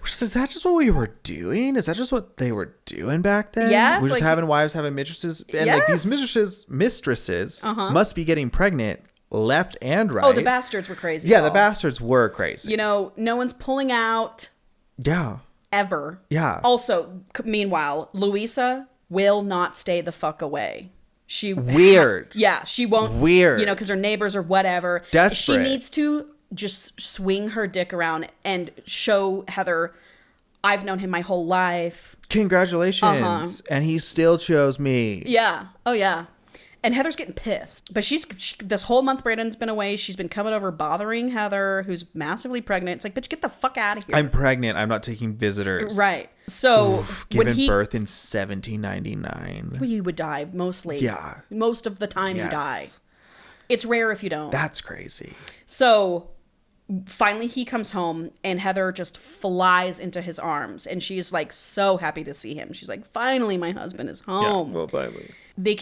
Is that just what we were doing? Is that just what they were doing back then? Yeah. We're just like, having wives having mistresses. And like these mistresses must be getting pregnant left and right. Oh, the bastards were crazy. Yeah, the bastards were crazy. You know, no one's pulling out. Yeah. Ever. Yeah. Also, meanwhile, Louisa will not stay the fuck away. She Weird. She won't. Weird. You know, because her neighbors or whatever. Desperate. She needs to just swing her dick around and show Heather, I've known him my whole life. Congratulations. And he still chose me. Yeah. Oh, yeah. And Heather's getting pissed. But this whole month Brandon's been away. She's been coming over bothering Heather, who's massively pregnant. It's like, bitch, get the fuck out of here. I'm pregnant. I'm not taking visitors. Right. So given birth in 1799. Well, you would die mostly. Yeah. Most of the time you die. It's rare if you don't. That's crazy. So finally he comes home and Heather just flies into his arms and she's like so happy to see him. She's like, finally my husband is home. Yeah, well, finally.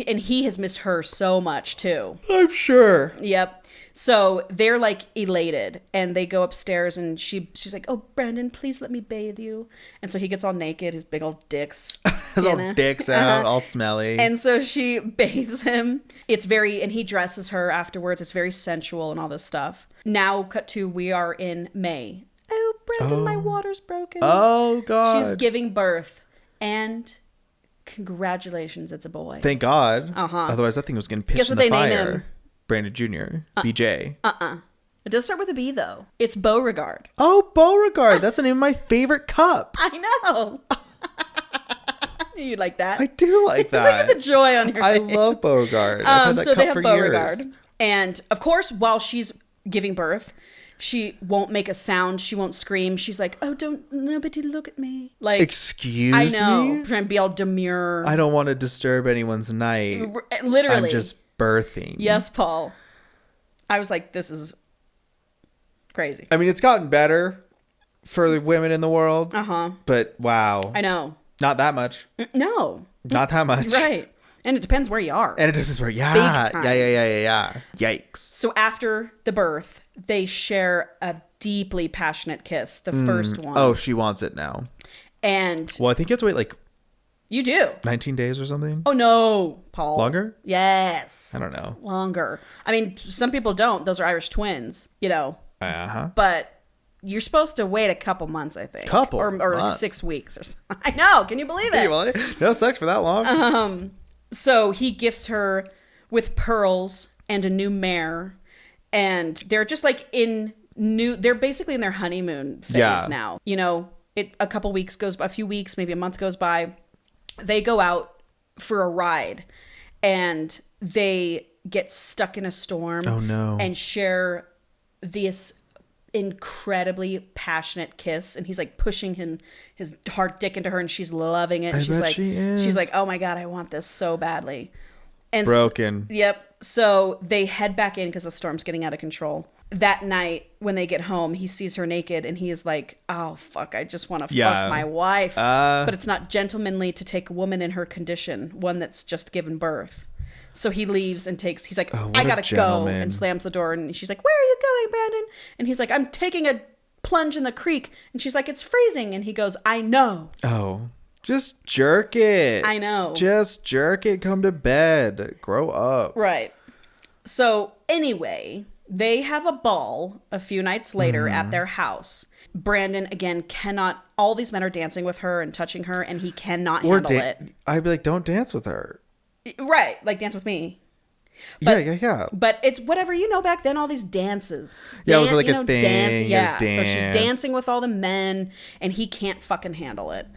And he has missed her so much too. I'm sure. Yep. So they're like elated and they go upstairs and she's like, oh, Brandon, please let me bathe you. And so he gets all naked, his big old dicks. His old dicks out, all smelly. And so she bathes him. And he dresses her afterwards. It's very sensual and all this stuff. Now cut to, we are in May. Oh, Brandon, my water's broken. Oh, God. She's giving birth. And congratulations, it's a boy. Thank God. Otherwise, that thing was getting pitched in the fire. Name him? Brandon Jr. BJ. It does start with a B, though. It's Beauregard. Oh, Beauregard. That's the name of my favorite cup. I know. You like that? I do like that. Look at the joy on your face. I love Beauregard. I've had that so cup they have for Beauregard. years. And, of course, while she's giving birth, she won't make a sound. She won't scream. She's like, oh, don't nobody look at me. Like, excuse me? I know. Trying to be all demure. I don't want to disturb anyone's night. Literally. I'm just birthing. Yes, Paul. I was like, this is crazy. I mean, it's gotten better for the women in the world. But wow. I know. Not that much. No. Not that much. Right. And it depends where you are. And it depends where, yeah. Yeah. Yikes. So after the birth, they share a deeply passionate kiss, the first one. Oh, she wants it now. And well, I think you have to wait like you do 19 days or something. Oh no, Paul. Longer? Yes. I don't know. Longer. I mean, some people don't. Those are Irish twins, you know. But you're supposed to wait a couple months, I think. Or months. 6 weeks or something. I know. Can you believe it? No sex for that long. So he gifts her with pearls and a new mare, and they're just like they're basically in their honeymoon phase now. You know, a couple weeks goes by, a few weeks, maybe a month goes by. They go out for a ride and they get stuck in a storm. Oh no. And share this incredibly passionate kiss, and he's like pushing his hard dick into her, and she's loving it. And she's like, oh my God, I want this so badly. And broken. Yep. So they head back in because the storm's getting out of control. That night when they get home, he sees her naked and he is like, oh fuck, I just want to fuck my wife. But it's not gentlemanly to take a woman in her condition, one that's just given birth. So he leaves and he's like, I gotta go, and slams the door. And she's like, where are you going, Brandon? And he's like, I'm taking a plunge in the creek. And she's like, it's freezing. And he goes, I know. Oh, just jerk it. I know. Just jerk it. Come to bed. Grow up. Right. So anyway, they have a ball a few nights later at their house. Brandon, again, all these men are dancing with her and touching her, and he cannot handle it. I'd be like, don't dance with her. Right, like dance with me. But, yeah. But it's whatever, back then, all these dances. Yeah, it was like a thing. Yeah, so she's dancing with all the men, and he can't fucking handle it.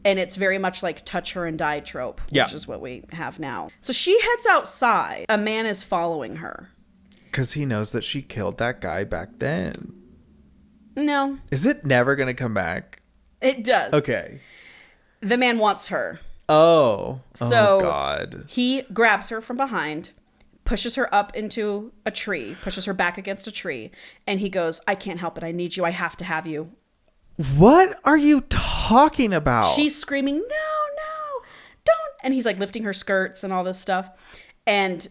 And it's very much like touch her and die trope, which is what we have now. So she heads outside. A man is following her. Because he knows that she killed that guy back then. No. Is it never going to come back? It does. Okay. The man wants her. So God. He grabs her from behind, pushes her up into a tree, pushes her back against a tree, and he goes, I can't help it. I need you. I have to have you. What are you talking about? She's screaming, no, don't. And he's like lifting her skirts and all this stuff. And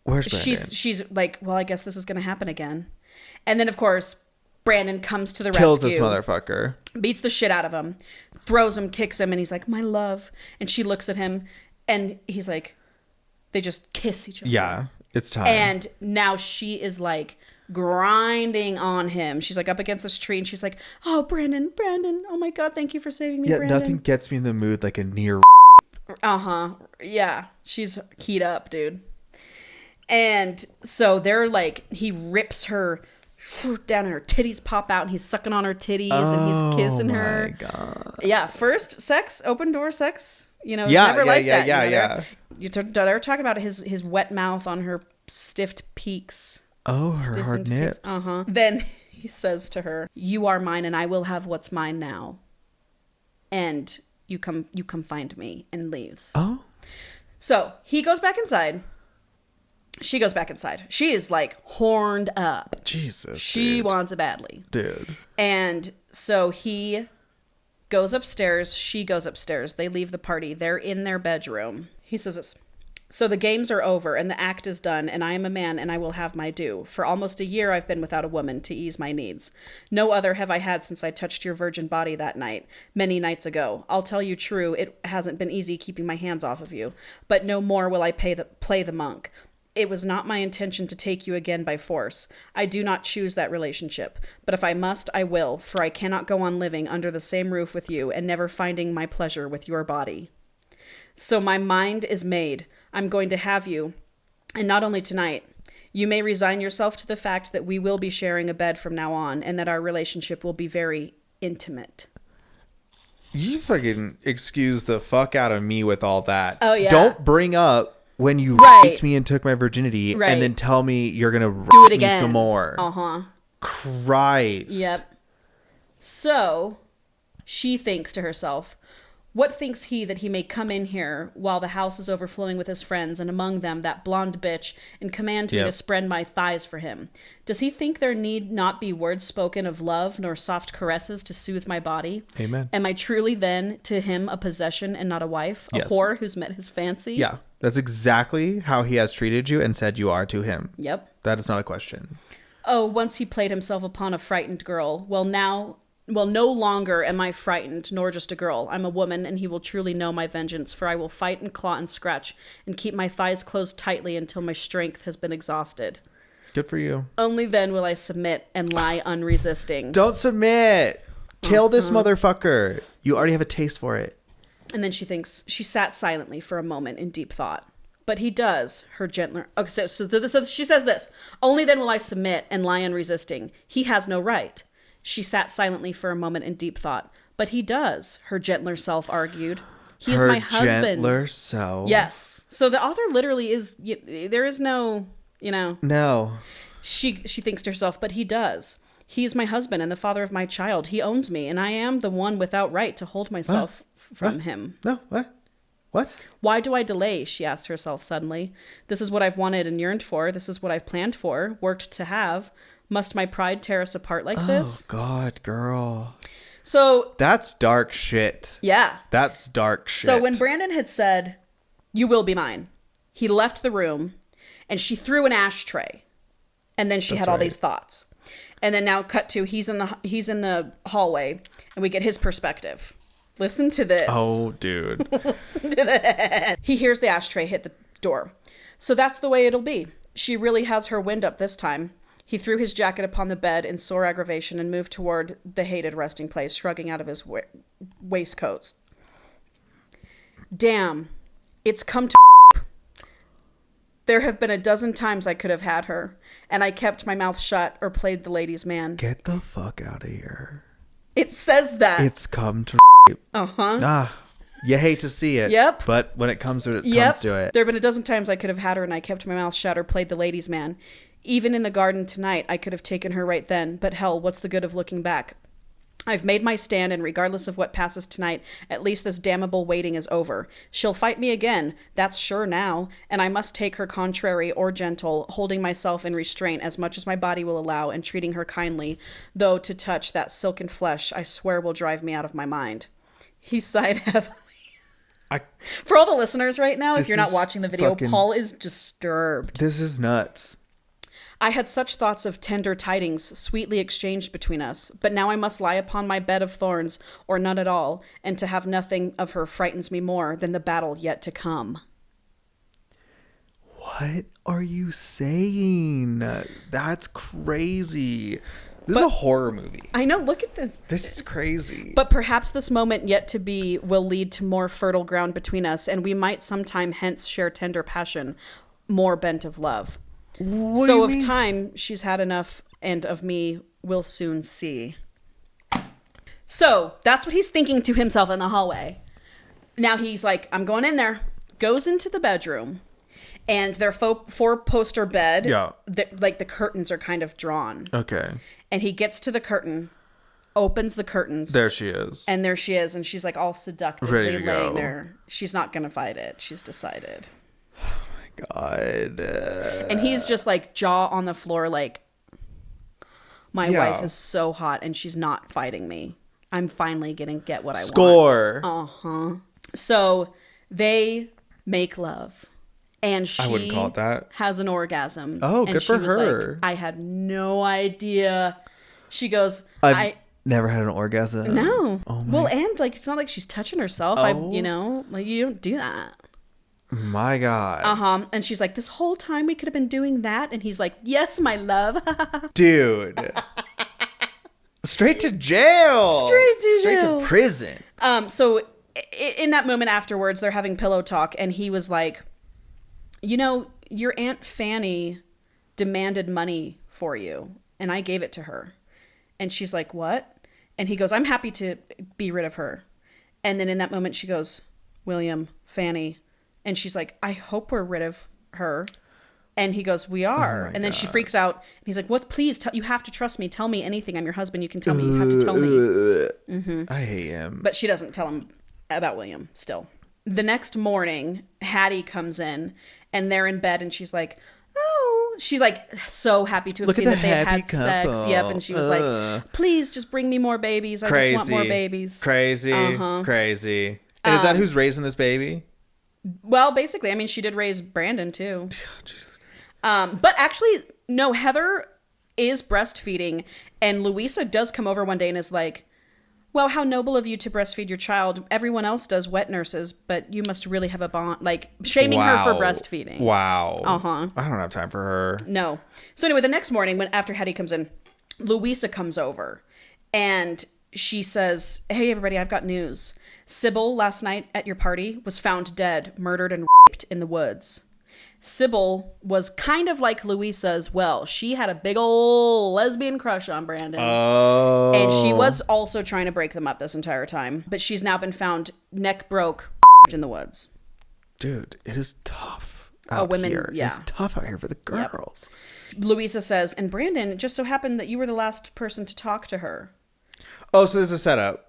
where's Brandon? She's like, well, I guess this is going to happen again. And then, of course, Brandon comes to the Kills rescue. this motherfucker. Beats the shit out of him. Throws him, kicks him, and he's like, my love. And she looks at him, and he's like, they just kiss each other. Yeah, it's time. And now she is like grinding on him. She's like up against this tree, and she's like, oh, Brandon, oh my God, thank you for saving me, yeah, Brandon. Nothing gets me in the mood like a near. Yeah, she's keyed up, dude. And so they're like, he rips her down and her titties pop out and he's sucking on her titties and he's kissing her. Oh my God. Yeah, first sex, open door sex. You know, it's never like that. They're talking about his wet mouth on her stiffed peaks. Oh, her hard nips. Then he says to her, you are mine and I will have what's mine now. And you come find me, and leaves. Oh. So he goes back inside. She goes back inside. She is like horned up. Jesus. She wants it badly. Dude. And so he goes upstairs. She goes upstairs. They leave the party. They're in their bedroom. He says this. So the games are over and the act is done, and I am a man and I will have my due. For almost a year I've been without a woman to ease my needs. No other have I had since I touched your virgin body that night, many nights ago. I'll tell you true, it hasn't been easy keeping my hands off of you. But no more will I play the monk. It was not my intention to take you again by force. I do not choose that relationship. But if I must, I will, for I cannot go on living under the same roof with you and never finding my pleasure with your body. So my mind is made. I'm going to have you, and not only tonight. You may resign yourself to the fact that we will be sharing a bed from now on, and that our relationship will be very intimate. You fucking excuse the fuck out of me with all that. Oh, yeah. Don't bring up when you raped me and took my virginity, and then tell me you're going to do it again. Me some more. Christ. Yep. So she thinks to herself, what thinks he that he may come in here while the house is overflowing with his friends, and among them that blonde bitch, and command me to spread my thighs for him? Does he think there need not be words spoken of love, nor soft caresses to soothe my body? Amen. Am I truly then to him a possession and not a wife? A whore who's met his fancy? Yeah, that's exactly how he has treated you and said you are to him. Yep. That is not a question. Oh, once he played himself upon a frightened girl. Well, no longer am I frightened, nor just a girl. I'm a woman, and he will truly know my vengeance, for I will fight and claw and scratch, and keep my thighs closed tightly until my strength has been exhausted. Good for you. Only then will I submit and lie unresisting. Don't submit! Kill this motherfucker. You already have a taste for it. And then she sat silently for a moment in deep thought. But he does, her gentler... Okay, so she says this. Only then will I submit and lie unresisting. He has no right. She sat silently for a moment in deep thought. But he does, her gentler self argued. He is my husband. Her gentler self. Yes. So the author literally is... There is no, No. She thinks to herself, but he does. He is my husband and the father of my child. He owns me, and I am the one without right to hold myself from him. No, what? What? Why do I delay? She asked herself suddenly. This is what I've wanted and yearned for. This is what I've planned for, worked to have. Must my pride tear us apart like this? Oh, God, girl. So... That's dark shit. Yeah. That's dark shit. So when Brandon had said, you will be mine, he left the room, and she threw an ashtray. And then she had all these thoughts. And then now cut to, he's in the hallway, and we get his perspective. Listen to this. Oh, dude. Listen to this. He hears the ashtray hit the door. So that's the way it'll be. She really has her wind up this time. He threw his jacket upon the bed in sore aggravation and moved toward the hated resting place, shrugging out of his waistcoat. Damn, it's come to... There have been a dozen times I could have had her, and I kept my mouth shut or played the ladies' man. Get the fuck out of here. It says that. It's come to... Uh-huh. You hate to see it. Yep. But when it comes to it, comes to it. There have been a dozen times I could have had her, and I kept my mouth shut or played the ladies' man. Even in the garden tonight, I could have taken her right then, but hell, what's the good of looking back? I've made my stand, and regardless of what passes tonight, at least this damnable waiting is over. She'll fight me again, that's sure now, and I must take her contrary or gentle, holding myself in restraint as much as my body will allow, and treating her kindly, though to touch that silken flesh I swear will drive me out of my mind. He sighed heavily. For all the listeners right now, if you're not watching the video, Paul is disturbed. This is nuts. I had such thoughts of tender tidings sweetly exchanged between us, but now I must lie upon my bed of thorns, or none at all, and to have nothing of her frightens me more than the battle yet to come. What are you saying? That's crazy. This is a horror movie. I know, look at this. This is crazy. But perhaps this moment yet to be will lead to more fertile ground between us, and we might sometime hence share tender passion, more bent of love. What so of time she's had enough, and of me we'll soon see. So that's what he's thinking to himself in the hallway. Now he's like, I'm going in there. Goes into the bedroom, and their four-poster bed, like the curtains are kind of drawn. Okay. And he gets to the curtain, opens the curtains. There she is. And there she is, and she's like all seductively laying there. She's not going to fight it. She's decided. God. And he's just like jaw on the floor like, my wife is so hot and she's not fighting me. I'm finally gonna get what I want. Score. So they make love, and she I wouldn't call it that. Has an orgasm. Oh, and good for her. Like, I had no idea. She goes, I never had an orgasm. No. Oh my. Well, and like it's not like she's touching herself. Like you don't do that. My God. And she's like, this whole time we could have been doing that. And he's like, yes, my love. Dude. Straight to jail. Straight to prison. So in that moment afterwards, they're having pillow talk. And he was like, your Aunt Fanny demanded money for you. And I gave it to her. And she's like, what? And he goes, I'm happy to be rid of her. And then in that moment, she goes, William, Fanny. And she's like, I hope we're rid of her. And he goes, we are. And then she freaks out. And he's like, what? Please, you have to trust me. Tell me anything. I'm your husband. You can tell me. You have to tell me. Mm-hmm. I hate him. But she doesn't tell him about William still. The next morning, Hattie comes in. And they're in bed. And she's like, oh. She's like so happy to have seen that they had sex. Yep. And she was like, please just bring me more babies. I just want more babies. Crazy. Crazy. And is that who's raising this baby? Well, basically, I mean, she did raise Brandon too. But actually, no, Heather is breastfeeding, and Louisa does come over one day and is like, well, how noble of you to breastfeed your child. Everyone else does wet nurses, but you must really have a bond, like shaming her for breastfeeding. Wow. I don't have time for her. No. So anyway, the next morning, after Hetty comes in, Louisa comes over, and she says, hey, everybody, I've got news. Sybil, last night at your party, was found dead, murdered, and raped in the woods. Sybil was kind of like Louisa as well. She had a big old lesbian crush on Brandon. Oh. And she was also trying to break them up this entire time. But she's now been found neck broke in the woods. Dude, it is tough out here. Yeah. It's tough out here for the girls. Yep. Louisa says, and Brandon, it just so happened that you were the last person to talk to her. Oh, so this is a setup.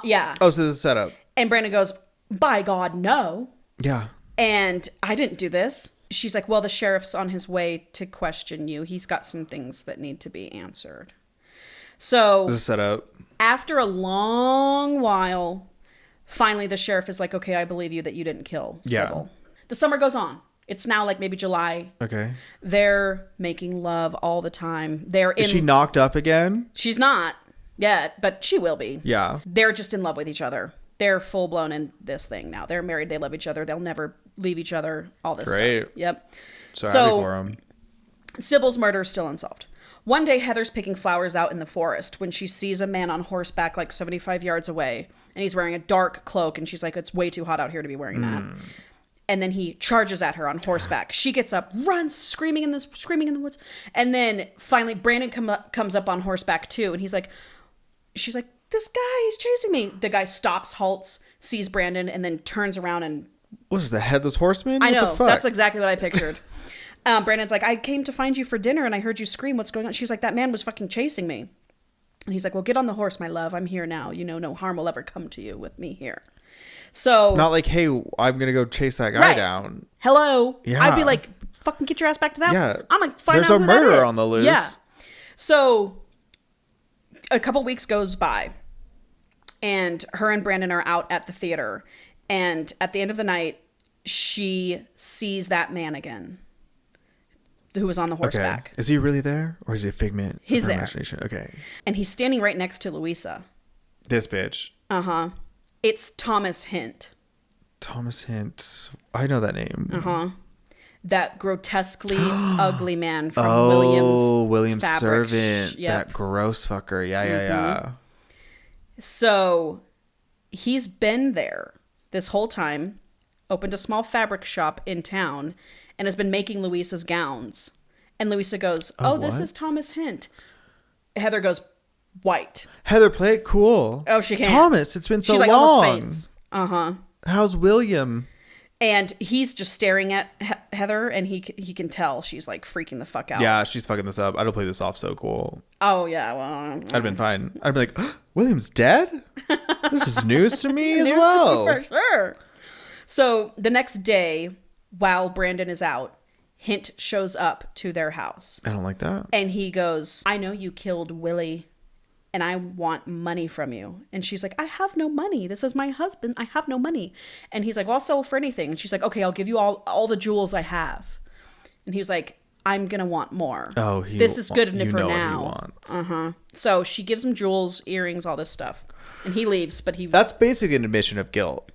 Yeah. Oh, so this is a setup. And Brandon goes, by God, no. Yeah. And I didn't do this. She's like, well, the sheriff's on his way to question you. He's got some things that need to be answered. So this is a setup. After a long while, finally the sheriff is like, okay, I believe you that you didn't kill Sybil. The summer goes on. It's now like maybe July. Okay. They're making love all the time. Is she knocked up again? She's not yet, but she will be. Yeah. They're just in love with each other. They're full blown in this thing now. They're married. They love each other. They'll never leave each other. All this stuff. Yep. So happy for them. Sybil's murder is still unsolved. One day, Heather's picking flowers out in the forest when she sees a man on horseback like 75 yards away. And he's wearing a dark cloak. And she's like, it's way too hot out here to be wearing that. And then he charges at her on horseback. She gets up, runs, screaming in the woods. And then finally, Brandon comes up on horseback too. And she's like, this guy, he's chasing me. The guy stops, halts, sees Brandon, and then turns around and... What is the Headless Horseman? I know. That's exactly what I pictured. Brandon's like, I came to find you for dinner, and I heard you scream. What's going on? She's like, that man was fucking chasing me. And he's like, well, get on the horse, my love. I'm here now. No harm will ever come to you with me here. So not like, hey, I'm gonna go chase that guy down. Hello. Yeah. I'd be like, fucking get your ass back to the house. Yeah. I'm gonna find out There's a who murder that is. on the loose. Yeah. So a couple weeks goes by, and her and Brandon are out at the theater, and at the end of the night, she sees that man again, who was on the horseback. Okay. Is he really there, or is he a figment? He's of her there. Imagination? Okay. And he's standing right next to Louisa. This bitch. It's Thomas Hint. Thomas Hint. I know that name. That grotesquely ugly man from Williams Fabric. Servant. Yep. That gross fucker. Yeah. So he's been there this whole time, opened a small fabric shop in town, and has been making Louisa's gowns. And Louisa goes, oh, this is Thomas Hint. Heather goes, white. Heather, play it cool. Oh, she can't. Thomas, it's been so She's like, long. almost faints. How's William? And he's just staring at Heather, and he can tell she's like freaking the fuck out. Yeah, she's fucking this up. I don't play this off so cool. Oh, yeah. Well, I'd have been fine. I'd be like, William's dead? This is news to me as news well. to me for sure. So the next day, while Brandon is out, Hint shows up to their house. I don't like that. And he goes, I know you killed Willie, and I want money from you. And she's like, I have no money. This is my husband. I have no money. And he's like, well, I'll sell for anything. And she's like, okay, I'll give you all the jewels I have. And he was like, I'm going to want more. Oh, this is good enough for now. What he wants. So she gives him jewels, earrings, all this stuff. And he leaves, but That's basically an admission of guilt.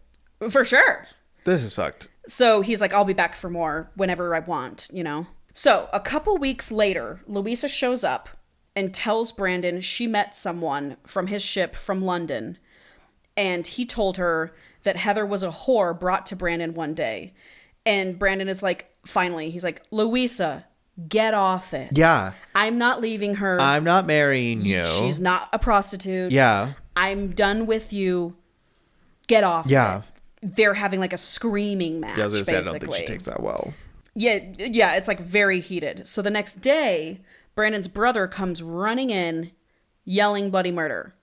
For sure. This is fucked. So he's like, I'll be back for more whenever I want, So a couple weeks later, Louisa shows up and tells Brandon she met someone from his ship from London. And he told her that Heather was a whore brought to Brandon one day. And Brandon is like, finally, he's like, Louisa, get off it. Yeah. I'm not leaving her. I'm not marrying you. She's not a prostitute. Yeah. I'm done with you. Get off it. They're having like a screaming match, basically. I don't think she takes that well. Yeah, it's like very heated. So the next day, Brandon's brother comes running in, yelling bloody murder.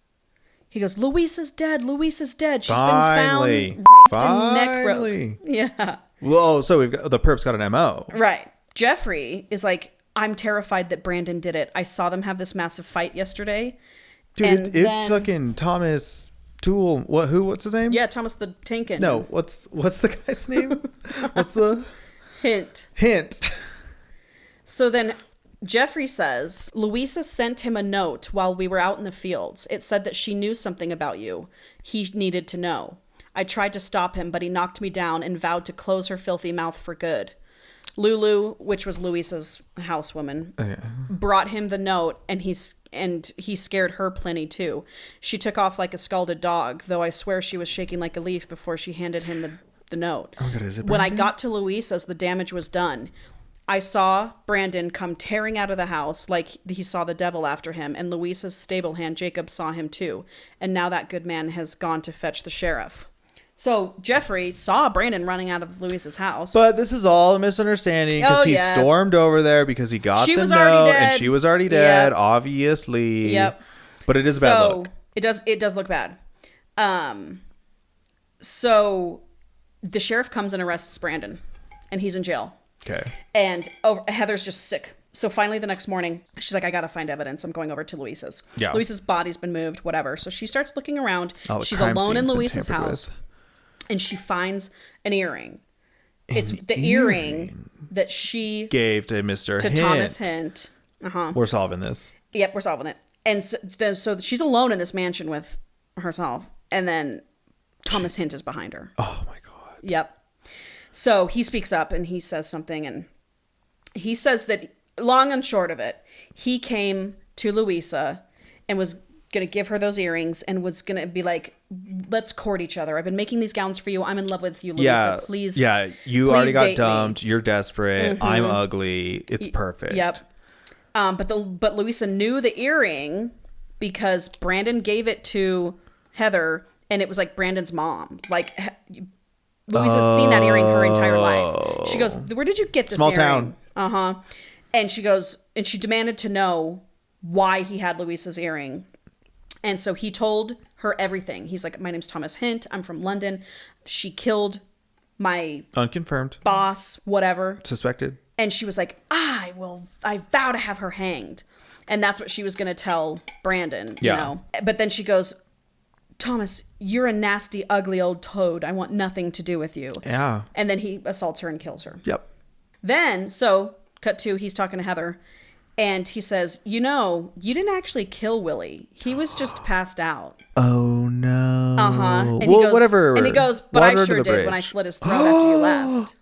He goes, Louisa's dead. Louisa's dead. She's been found raped and neck broke. Yeah. Whoa, so the perp's got an MO. Right. Jeffrey is like, I'm terrified that Brandon did it. I saw them have this massive fight yesterday. Dude, it's fucking Thomas Tool. What's his name? Yeah, Thomas the Tank Engine. No, what's the guy's name? What's the Hint. So then Jeffrey says, Louisa sent him a note while we were out in the fields. It said that she knew something about you. He needed to know. I tried to stop him, but he knocked me down and vowed to close her filthy mouth for good. Lulu, which was Louisa's housewoman, brought him the note, and he scared her plenty too. She took off like a scalded dog, though I swear she was shaking like a leaf before she handed him the note. Oh God, is it Brandon? When I got to Louisa's, the damage was done. I saw Brandon come tearing out of the house like he saw the devil after him, and Louisa's stable hand, Jacob, saw him too. And now that good man has gone to fetch the sheriff. So Jeffrey saw Brandon running out of Louisa's house. But this is all a misunderstanding because he stormed over there because he got the note and she was already dead, obviously. Yep. But it is a bad look. It does look bad. So the sheriff comes and arrests Brandon, and he's in jail. Okay. And Heather's just sick. So finally the next morning, she's like, I gotta find evidence. I'm going over to Louisa's. Yeah. Louisa's body's been moved, whatever. So she starts looking around. She's alone in Louisa's house. And she finds an earring. It's the earring that she gave to Mr. Hint. Thomas Hint. We're solving this. Yep, we're solving it. And so she's alone in this mansion with herself. And then Thomas Hint is behind her. Oh my God. Yep. So he speaks up and he says something. And he says that, long and short of it, he came to Louisa and was going to give her those earrings and was going to be like, let's court each other. I've been making these gowns for you. I'm in love with you, Louisa. Please. Yeah. You already got dumped. You're desperate. I'm ugly. It's perfect. Yep. But Louisa knew the earring because Brandon gave it to Heather, and it was like Brandon's mom. Like Louisa's seen that earring her entire life. She goes, where did you get this Small earring? town. And she goes, and she demanded to know why he had Louisa's earring. And so he told her everything. He's like, my name's Thomas Hint. I'm from London. She killed my unconfirmed boss, whatever. Suspected. And she was like, I vow to have her hanged. And that's what she was going to tell Brandon, you know. But then she goes, Thomas, you're a nasty, ugly old toad. I want nothing to do with you. Yeah. And then he assaults her and kills her. Yep. Then, so, cut to, he's talking to Heather. And he says, you know, you didn't actually kill Willie. He was just passed out. Oh, no. Uh-huh. And well, he goes, whatever. And he goes, but I sure did when I slit his throat after you left.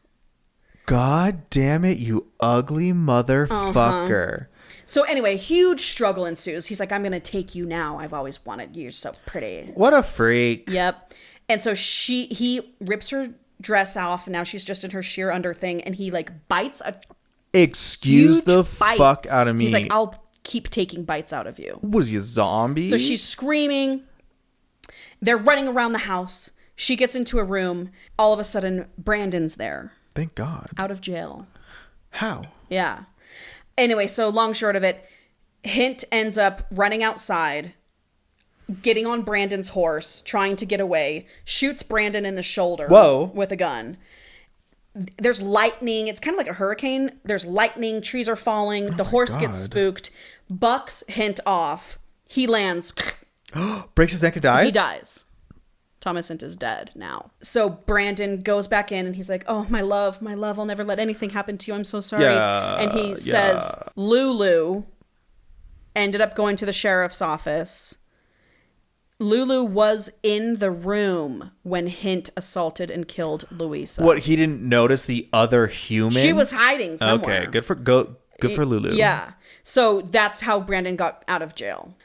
God damn it, you ugly motherfucker. Uh-huh. So anyway, huge struggle ensues. He's like, I'm going to take you now. I've always wanted you. You're so pretty. What a freak. Yep. And so he rips her dress off, and now she's just in her sheer under thing, and he like bites a Excuse the bite. Fuck out of me. He's like, I'll keep taking bites out of you. What is he, a zombie? So she's screaming. They're running around the house. She gets into a room. All of a sudden, Brandon's there. Thank God. Out of jail. How? Yeah. Anyway, so long short of it, Hint ends up running outside, getting on Brandon's horse, trying to get away, shoots Brandon in the shoulder with a gun. There's lightning. It's kind of like a hurricane. There's lightning. Trees are falling. The horse gets spooked. Bucks Hint off. He lands. Breaks his neck and dies? He dies. Thomas Hint is dead now. So Brandon goes back in and he's like, oh, my love, I'll never let anything happen to you. I'm so sorry. Yeah, and he says, Lulu ended up going to the sheriff's office. Lulu was in the room when Hint assaulted and killed Louisa. What, he didn't notice the other human? She was hiding somewhere. Okay, good for Lulu. Yeah. So that's how Brandon got out of jail.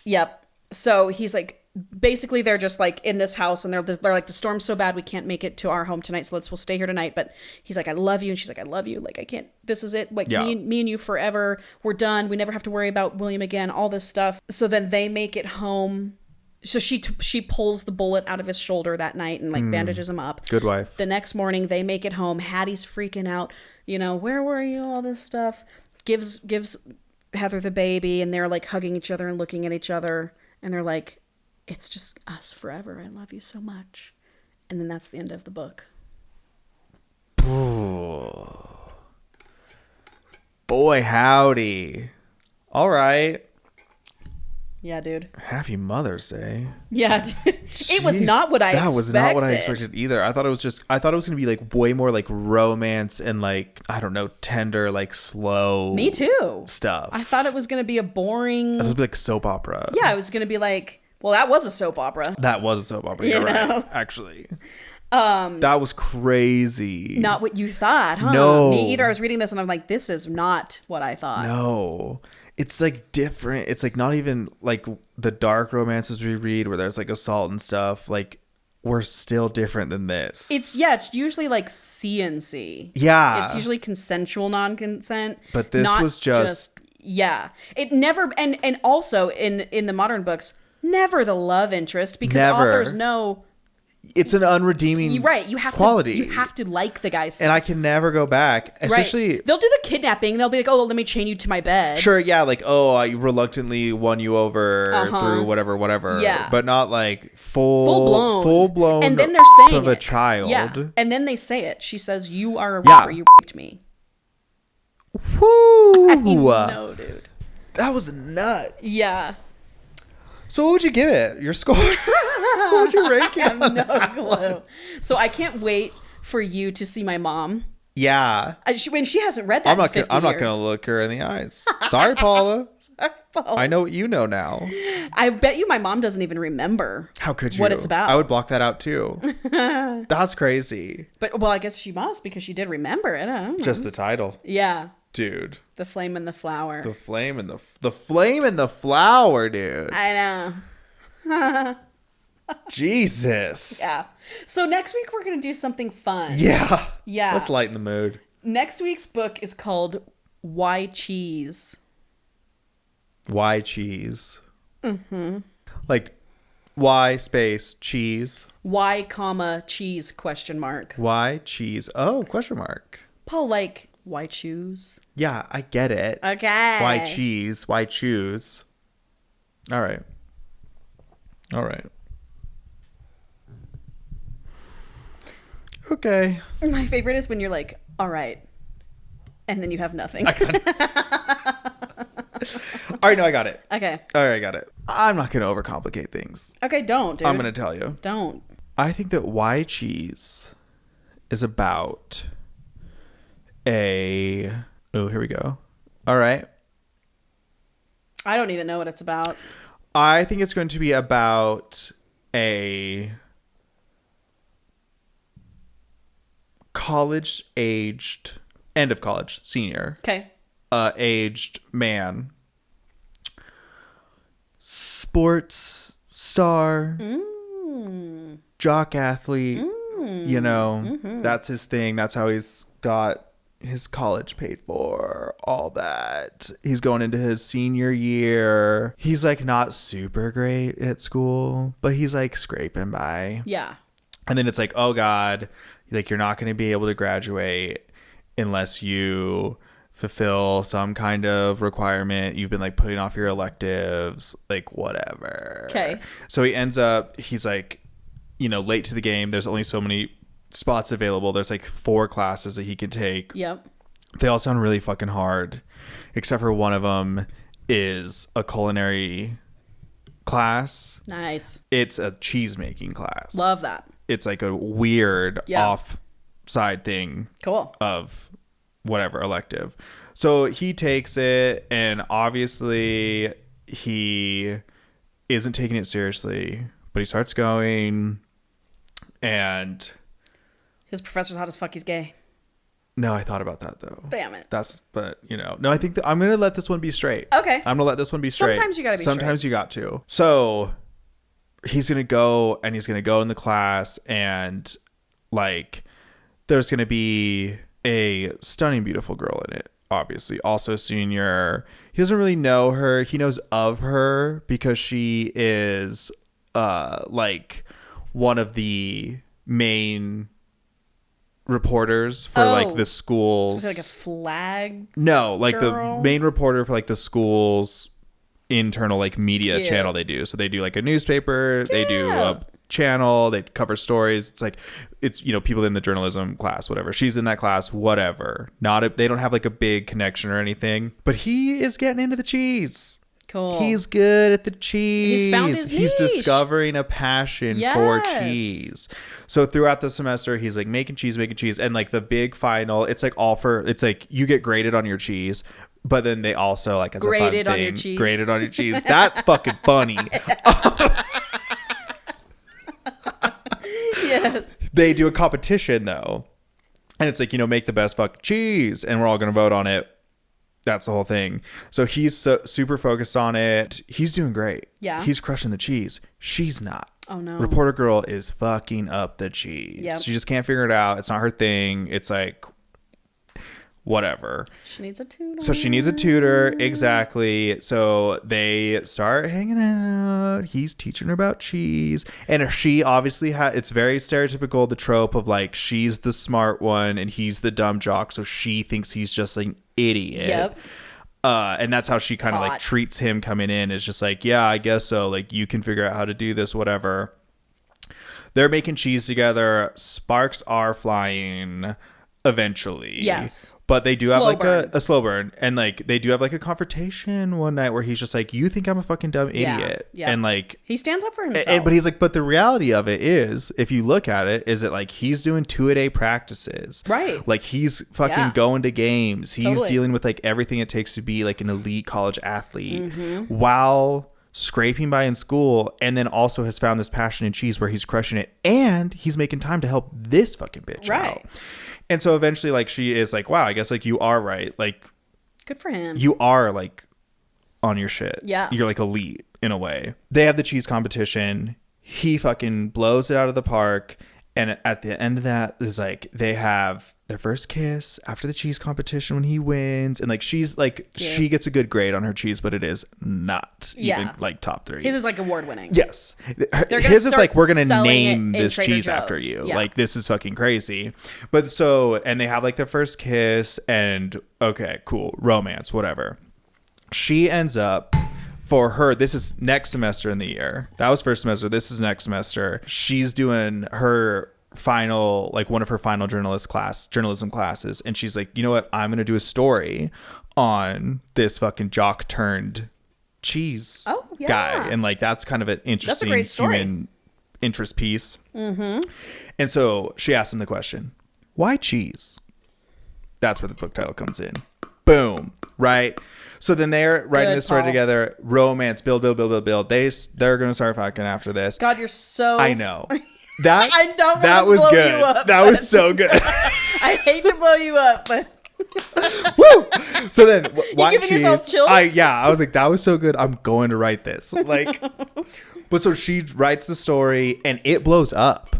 Yep. So he's like, basically they're just like in this house and they're like, the storm's so bad we can't make it to our home tonight, so we'll stay here tonight. But he's like, I love you, and she's like, I love you, like I can't, this is it, like me and you forever, we're done, we never have to worry about William again, all this stuff. So then they make it home. So she pulls the bullet out of his shoulder that night and like bandages him up. Good wife. The next morning they make it home. Hattie's freaking out, you know, where were you, all this stuff. Gives Heather the baby, and they're like hugging each other and looking at each other, and they're like, it's just us forever. I love you so much. And then that's the end of the book. Boy, howdy. All right. Yeah, dude. Happy Mother's Day. Yeah, dude. It was not what I expected. That was not what I expected either. I thought it was going to be like way more like romance and like, I don't know, tender, like slow. Me too. Stuff. I thought it was going to be a boring. I thought it would be like soap opera. Yeah, it was going to be like, well, that was a soap opera. That was a soap opera. You're right, actually. That was crazy. Not what you thought, huh? No. Me either. I was reading this and I'm like, this is not what I thought. No. It's like different. It's like not even like the dark romances we read where there's like assault and stuff. Like, we're still different than this. It's usually like C&C. Yeah. It's usually consensual non-consent. But this was just yeah. It never, and also in the modern books, never the love interest, because authors know it's an unredeeming you have quality. You have to like the guy. And I can never go back. Especially they'll do the kidnapping. They'll be like, oh, let me chain you to my bed. Sure, yeah, like, oh, I reluctantly won you over through whatever. Yeah. But not like full blown and then they're saying of a child. Yeah. And then they say it. She says, you are a rapper, you raped me. Woo! I know, dude. That was nuts. Yeah. So what would you give it? Your score? What would you rank it? I have no clue. So I can't wait for you to see my mom. Yeah. When she hasn't read that I'm not going to look her in the eyes. Sorry, Paula. Sorry, Paula. I know what you know now. I bet you my mom doesn't even remember. How could you? What it's about. I would block that out too. That's crazy. But, well, I guess she must, because she did remember it. I don't know. Just the title. Yeah. Dude. The Flame and the Flower. The flame and the flower, dude. I know. Jesus. Yeah. So next week we're going to do something fun. Yeah. Yeah. Let's lighten the mood. Next week's book is called Why Cheese? Why cheese? Mm-hmm. Like, why space cheese? Why, comma, cheese, question mark. Why cheese? Oh, question mark. Paul, like, why choose? Yeah, I get it. Okay. Why cheese? Why choose? All right. All right. Okay. My favorite is when you're like, all right. And then you have nothing. All right, no, I got it. Okay. All right, I got it. I'm not going to overcomplicate things. Okay, don't, dude. I'm going to tell you. Don't. I think that Why Cheese is about a... Oh, here we go. All right. I don't even know what it's about. I think it's going to be about a college-aged, end of college, senior. Okay. Aged man. Sports star. Jock athlete. You know, that's his thing. That's how he's got his college paid for, all that. He's going into his senior year. He's like not super great at school, but he's like scraping by. Yeah. And then it's like, oh God, like you're not going to be able to graduate unless you fulfill some kind of requirement. You've been like putting off your electives, like whatever. Okay. So he ends up, he's like, you know, late to the game. There's only so many spots available. There's like 4 classes that he can take. Yep. They all sound really fucking hard, except for one of them is a culinary class. Nice. It's a cheese making class. Love that. It's like a weird offside thing. Cool. Of whatever elective. So he takes it, and obviously he isn't taking it seriously, but he starts going, and his professor's hot as fuck. He's gay. no, I thought about that though. Damn it. But you know, no, I think that I'm going to let this one be straight. Okay. I'm going to let this one be straight. Sometimes you got to be Sometimes you got to. So he's going to go, and he's going to go in the class, and like there's going to be a stunning, beautiful girl in it. Obviously, also senior. He doesn't really know her. He knows of her because she is like one of the main reporters for like the school's, like a flag. No, like girl? the main reporter for like the school's internal like media channel they do. So they do like a newspaper, they do a channel, they cover stories. It's you know, people in the journalism class, whatever. She's in that class, whatever. They don't have like a big connection or anything, but he is getting into the cheese. Cool. He's good at the cheese. He's found his He's niche. discovering a passion for cheese. So throughout the semester, he's like making cheese. And like the big final, it's like you get graded on your cheese, but then they also like as graded a fun on your thing, cheese. graded on your cheese. That's fucking funny. Yes. They do a competition though. And it's like, you know, make the best fucking cheese, and we're all going to vote on it. That's the whole thing. So he's super focused on it. He's doing great. Yeah. He's crushing the cheese. She's not. Oh, no. Reporter girl is fucking up the cheese. Yep. She just can't figure it out. It's not her thing. It's like, whatever. She needs a tutor. So she needs a tutor. Exactly. So they start hanging out. He's teaching her about cheese. And she obviously it's very stereotypical, the trope of like, she's the smart one and he's the dumb jock. So she thinks he's just like an idiot. Yep. And that's how she kind of like treats him coming in, is just like, yeah, I guess so. Like, you can figure out how to do this, whatever. They're making cheese together. Sparks are flying eventually. Yes. But they do have like burn. a slow burn. And like they do have like a confrontation one night where he's just like, you think I'm a fucking dumb idiot. Yeah. And like he stands up for himself. but he's like, but the reality of it is, if you look at it, is that like he's doing 2-a-day practices. Right. Like he's fucking going to games. He's Totally. dealing with like everything it takes to be like an elite college athlete while scraping by in school, and then also has found this passion in cheese where he's crushing it, and he's making time to help this fucking bitch out. And so eventually like she is like, wow, I guess like you are right. Like, good for him. you are like on your shit. Yeah. You're like elite in a way. They have the cheese competition. He fucking blows it out of the park. And at the end of that is like, they have their first kiss after the cheese competition when he wins. And like, she's like, she gets a good grade on her cheese, but it is not even like top 3. His is like award winning. Yes. His is like, we're going to name this cheese Joe's. after you. Yeah. Like, this is fucking crazy. But so, and they have like their first kiss, and okay, cool. Romance, whatever. She ends up for her, this is next semester in the year. That was first semester. This is next semester. She's doing her final, like one of her final journalism classes. And she's like, you know what? I'm going to do a story on this fucking jock turned cheese guy. And like, that's kind of an interesting human interest piece. Mm-hmm. And so she asked him the question, why cheese? That's where the book title comes in. Boom. Right. So then they're writing this story together. Romance, build. They're going to start fucking after this. God, you're so... I know. That, I don't that was blow good. You up, that was so good. I hate to blow you up, but... Woo! So then, why you giving cheese? yourself chills? I was like, that was so good. I'm going to write this. Like, but so she writes the story and it blows up.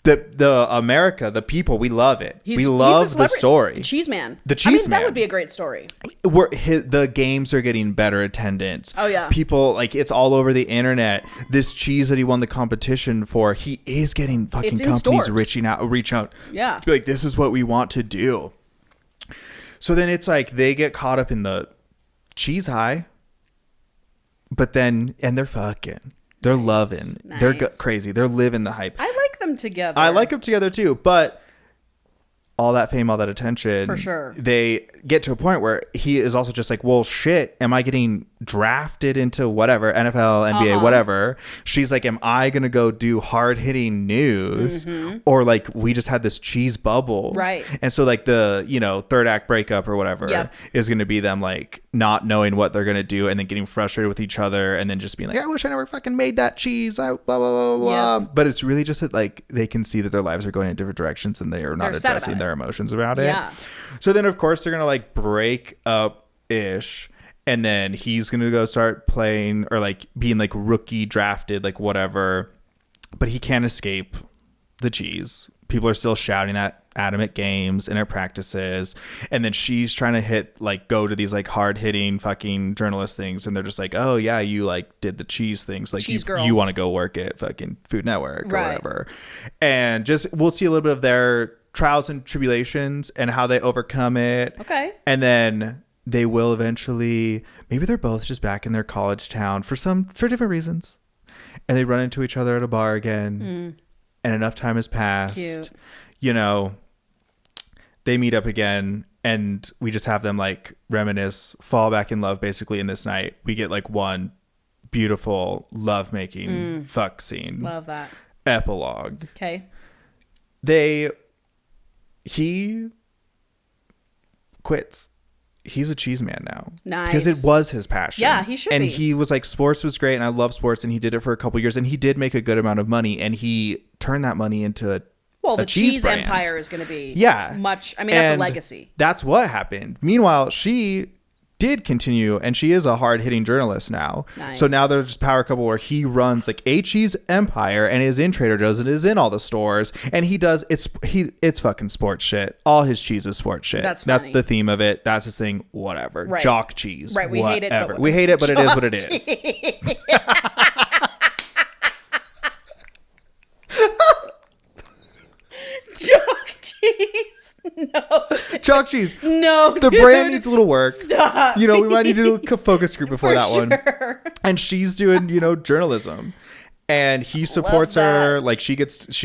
The America, the people, we love it. We love the story. The Cheese Man. The Cheese Man. That would be a great story. The games are getting better attendance. Oh, yeah. People, like, it's all over the internet. This cheese that he won the competition for, he is getting fucking companies reach out. Yeah. To be like, this is what we want to do. So then it's like they get caught up in the cheese high, but then, and they're fucking. They're loving. Nice. They're crazy. They're living the hype. I like them together. I like them together too, but all that fame, all that attention. For sure. They get to a point where he is also just like, well, shit, am I getting drafted into whatever, NFL, NBA, whatever? She's like, am I going to go do hard hitting news? Mm-hmm. Or like, we just had this cheese bubble. Right. And so like the, third act breakup or whatever is going to be them like not knowing what they're going to do and then getting frustrated with each other and then just being like, I wish I never fucking made that cheese. Blah, blah, blah, blah. Yep. But it's really just that like they can see that their lives are going in different directions and they are not addressing their emotions about it. Yeah. So then of course they're going to like break up ish. And then he's going to go start playing or like being like rookie drafted, like whatever. But he can't escape the cheese. People are still shouting at him at games and at practices. And then she's trying to go to these like hard hitting fucking journalist things. And they're just like, oh yeah, you like did the cheese things. Like you want to go work at fucking Food Network or whatever. And just, we'll see a little bit of their trials and tribulations and how they overcome it. Okay. And then they will eventually, maybe they're both just back in their college town for different reasons. And they run into each other at a bar again. And enough time has passed. Cute. They meet up again and we just have them like reminisce, fall back in love basically in this night. We get like one beautiful lovemaking fuck scene. Love that. Epilogue. Okay. He quits. He's a cheese man now. Nice. Because it was his passion. Yeah, he should be. And he was like, sports was great and I love sports, and he did it for a couple years and he did make a good amount of money and he turned that money into a cheese brand. Empire is going to be much, that's a legacy. That's what happened. Meanwhile, she did continue and she is a hard-hitting journalist now. Nice. So now there's just power couple where he runs like a cheese empire and is in Trader Joe's and is in all the stores and he does it's fucking sports shit. All his cheese is sports shit. That's the theme of it. That's his thing. Whatever. Right. Jock cheese. Right. We hate it. But we hate it, but it is what it is. Jock cheese. No. Chalk cheese. No. The brand needs a little work. Stop. We might need to do a focus group before that one. And she's doing, journalism. And he supports her. Like she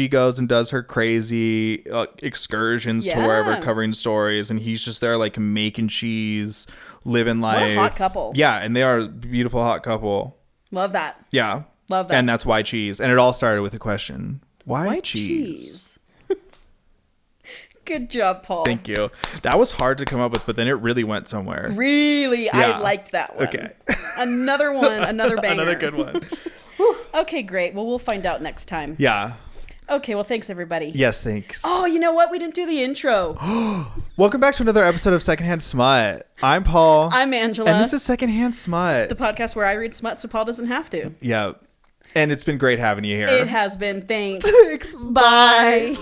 goes and does her crazy excursions to wherever, covering stories. And he's just there like making cheese, living life. What a hot couple. Yeah. And they are a beautiful hot couple. Love that. Yeah. Love that. And that's why cheese. And it all started with a question. Why cheese? Good job, Paul. Thank you. That was hard to come up with, but then it really went somewhere. Really? Yeah. I liked that one. Okay. Another one. Another banger. Another good one. Okay, great. Well, we'll find out next time. Yeah. Okay, well, thanks, everybody. Yes, thanks. Oh, you know what? We didn't do the intro. Welcome back to another episode of Secondhand Smut. I'm Paul. I'm Angela. And this is Secondhand Smut. The podcast where I read smut so Paul doesn't have to. Yeah. And it's been great having you here. It has been. Thanks. Bye.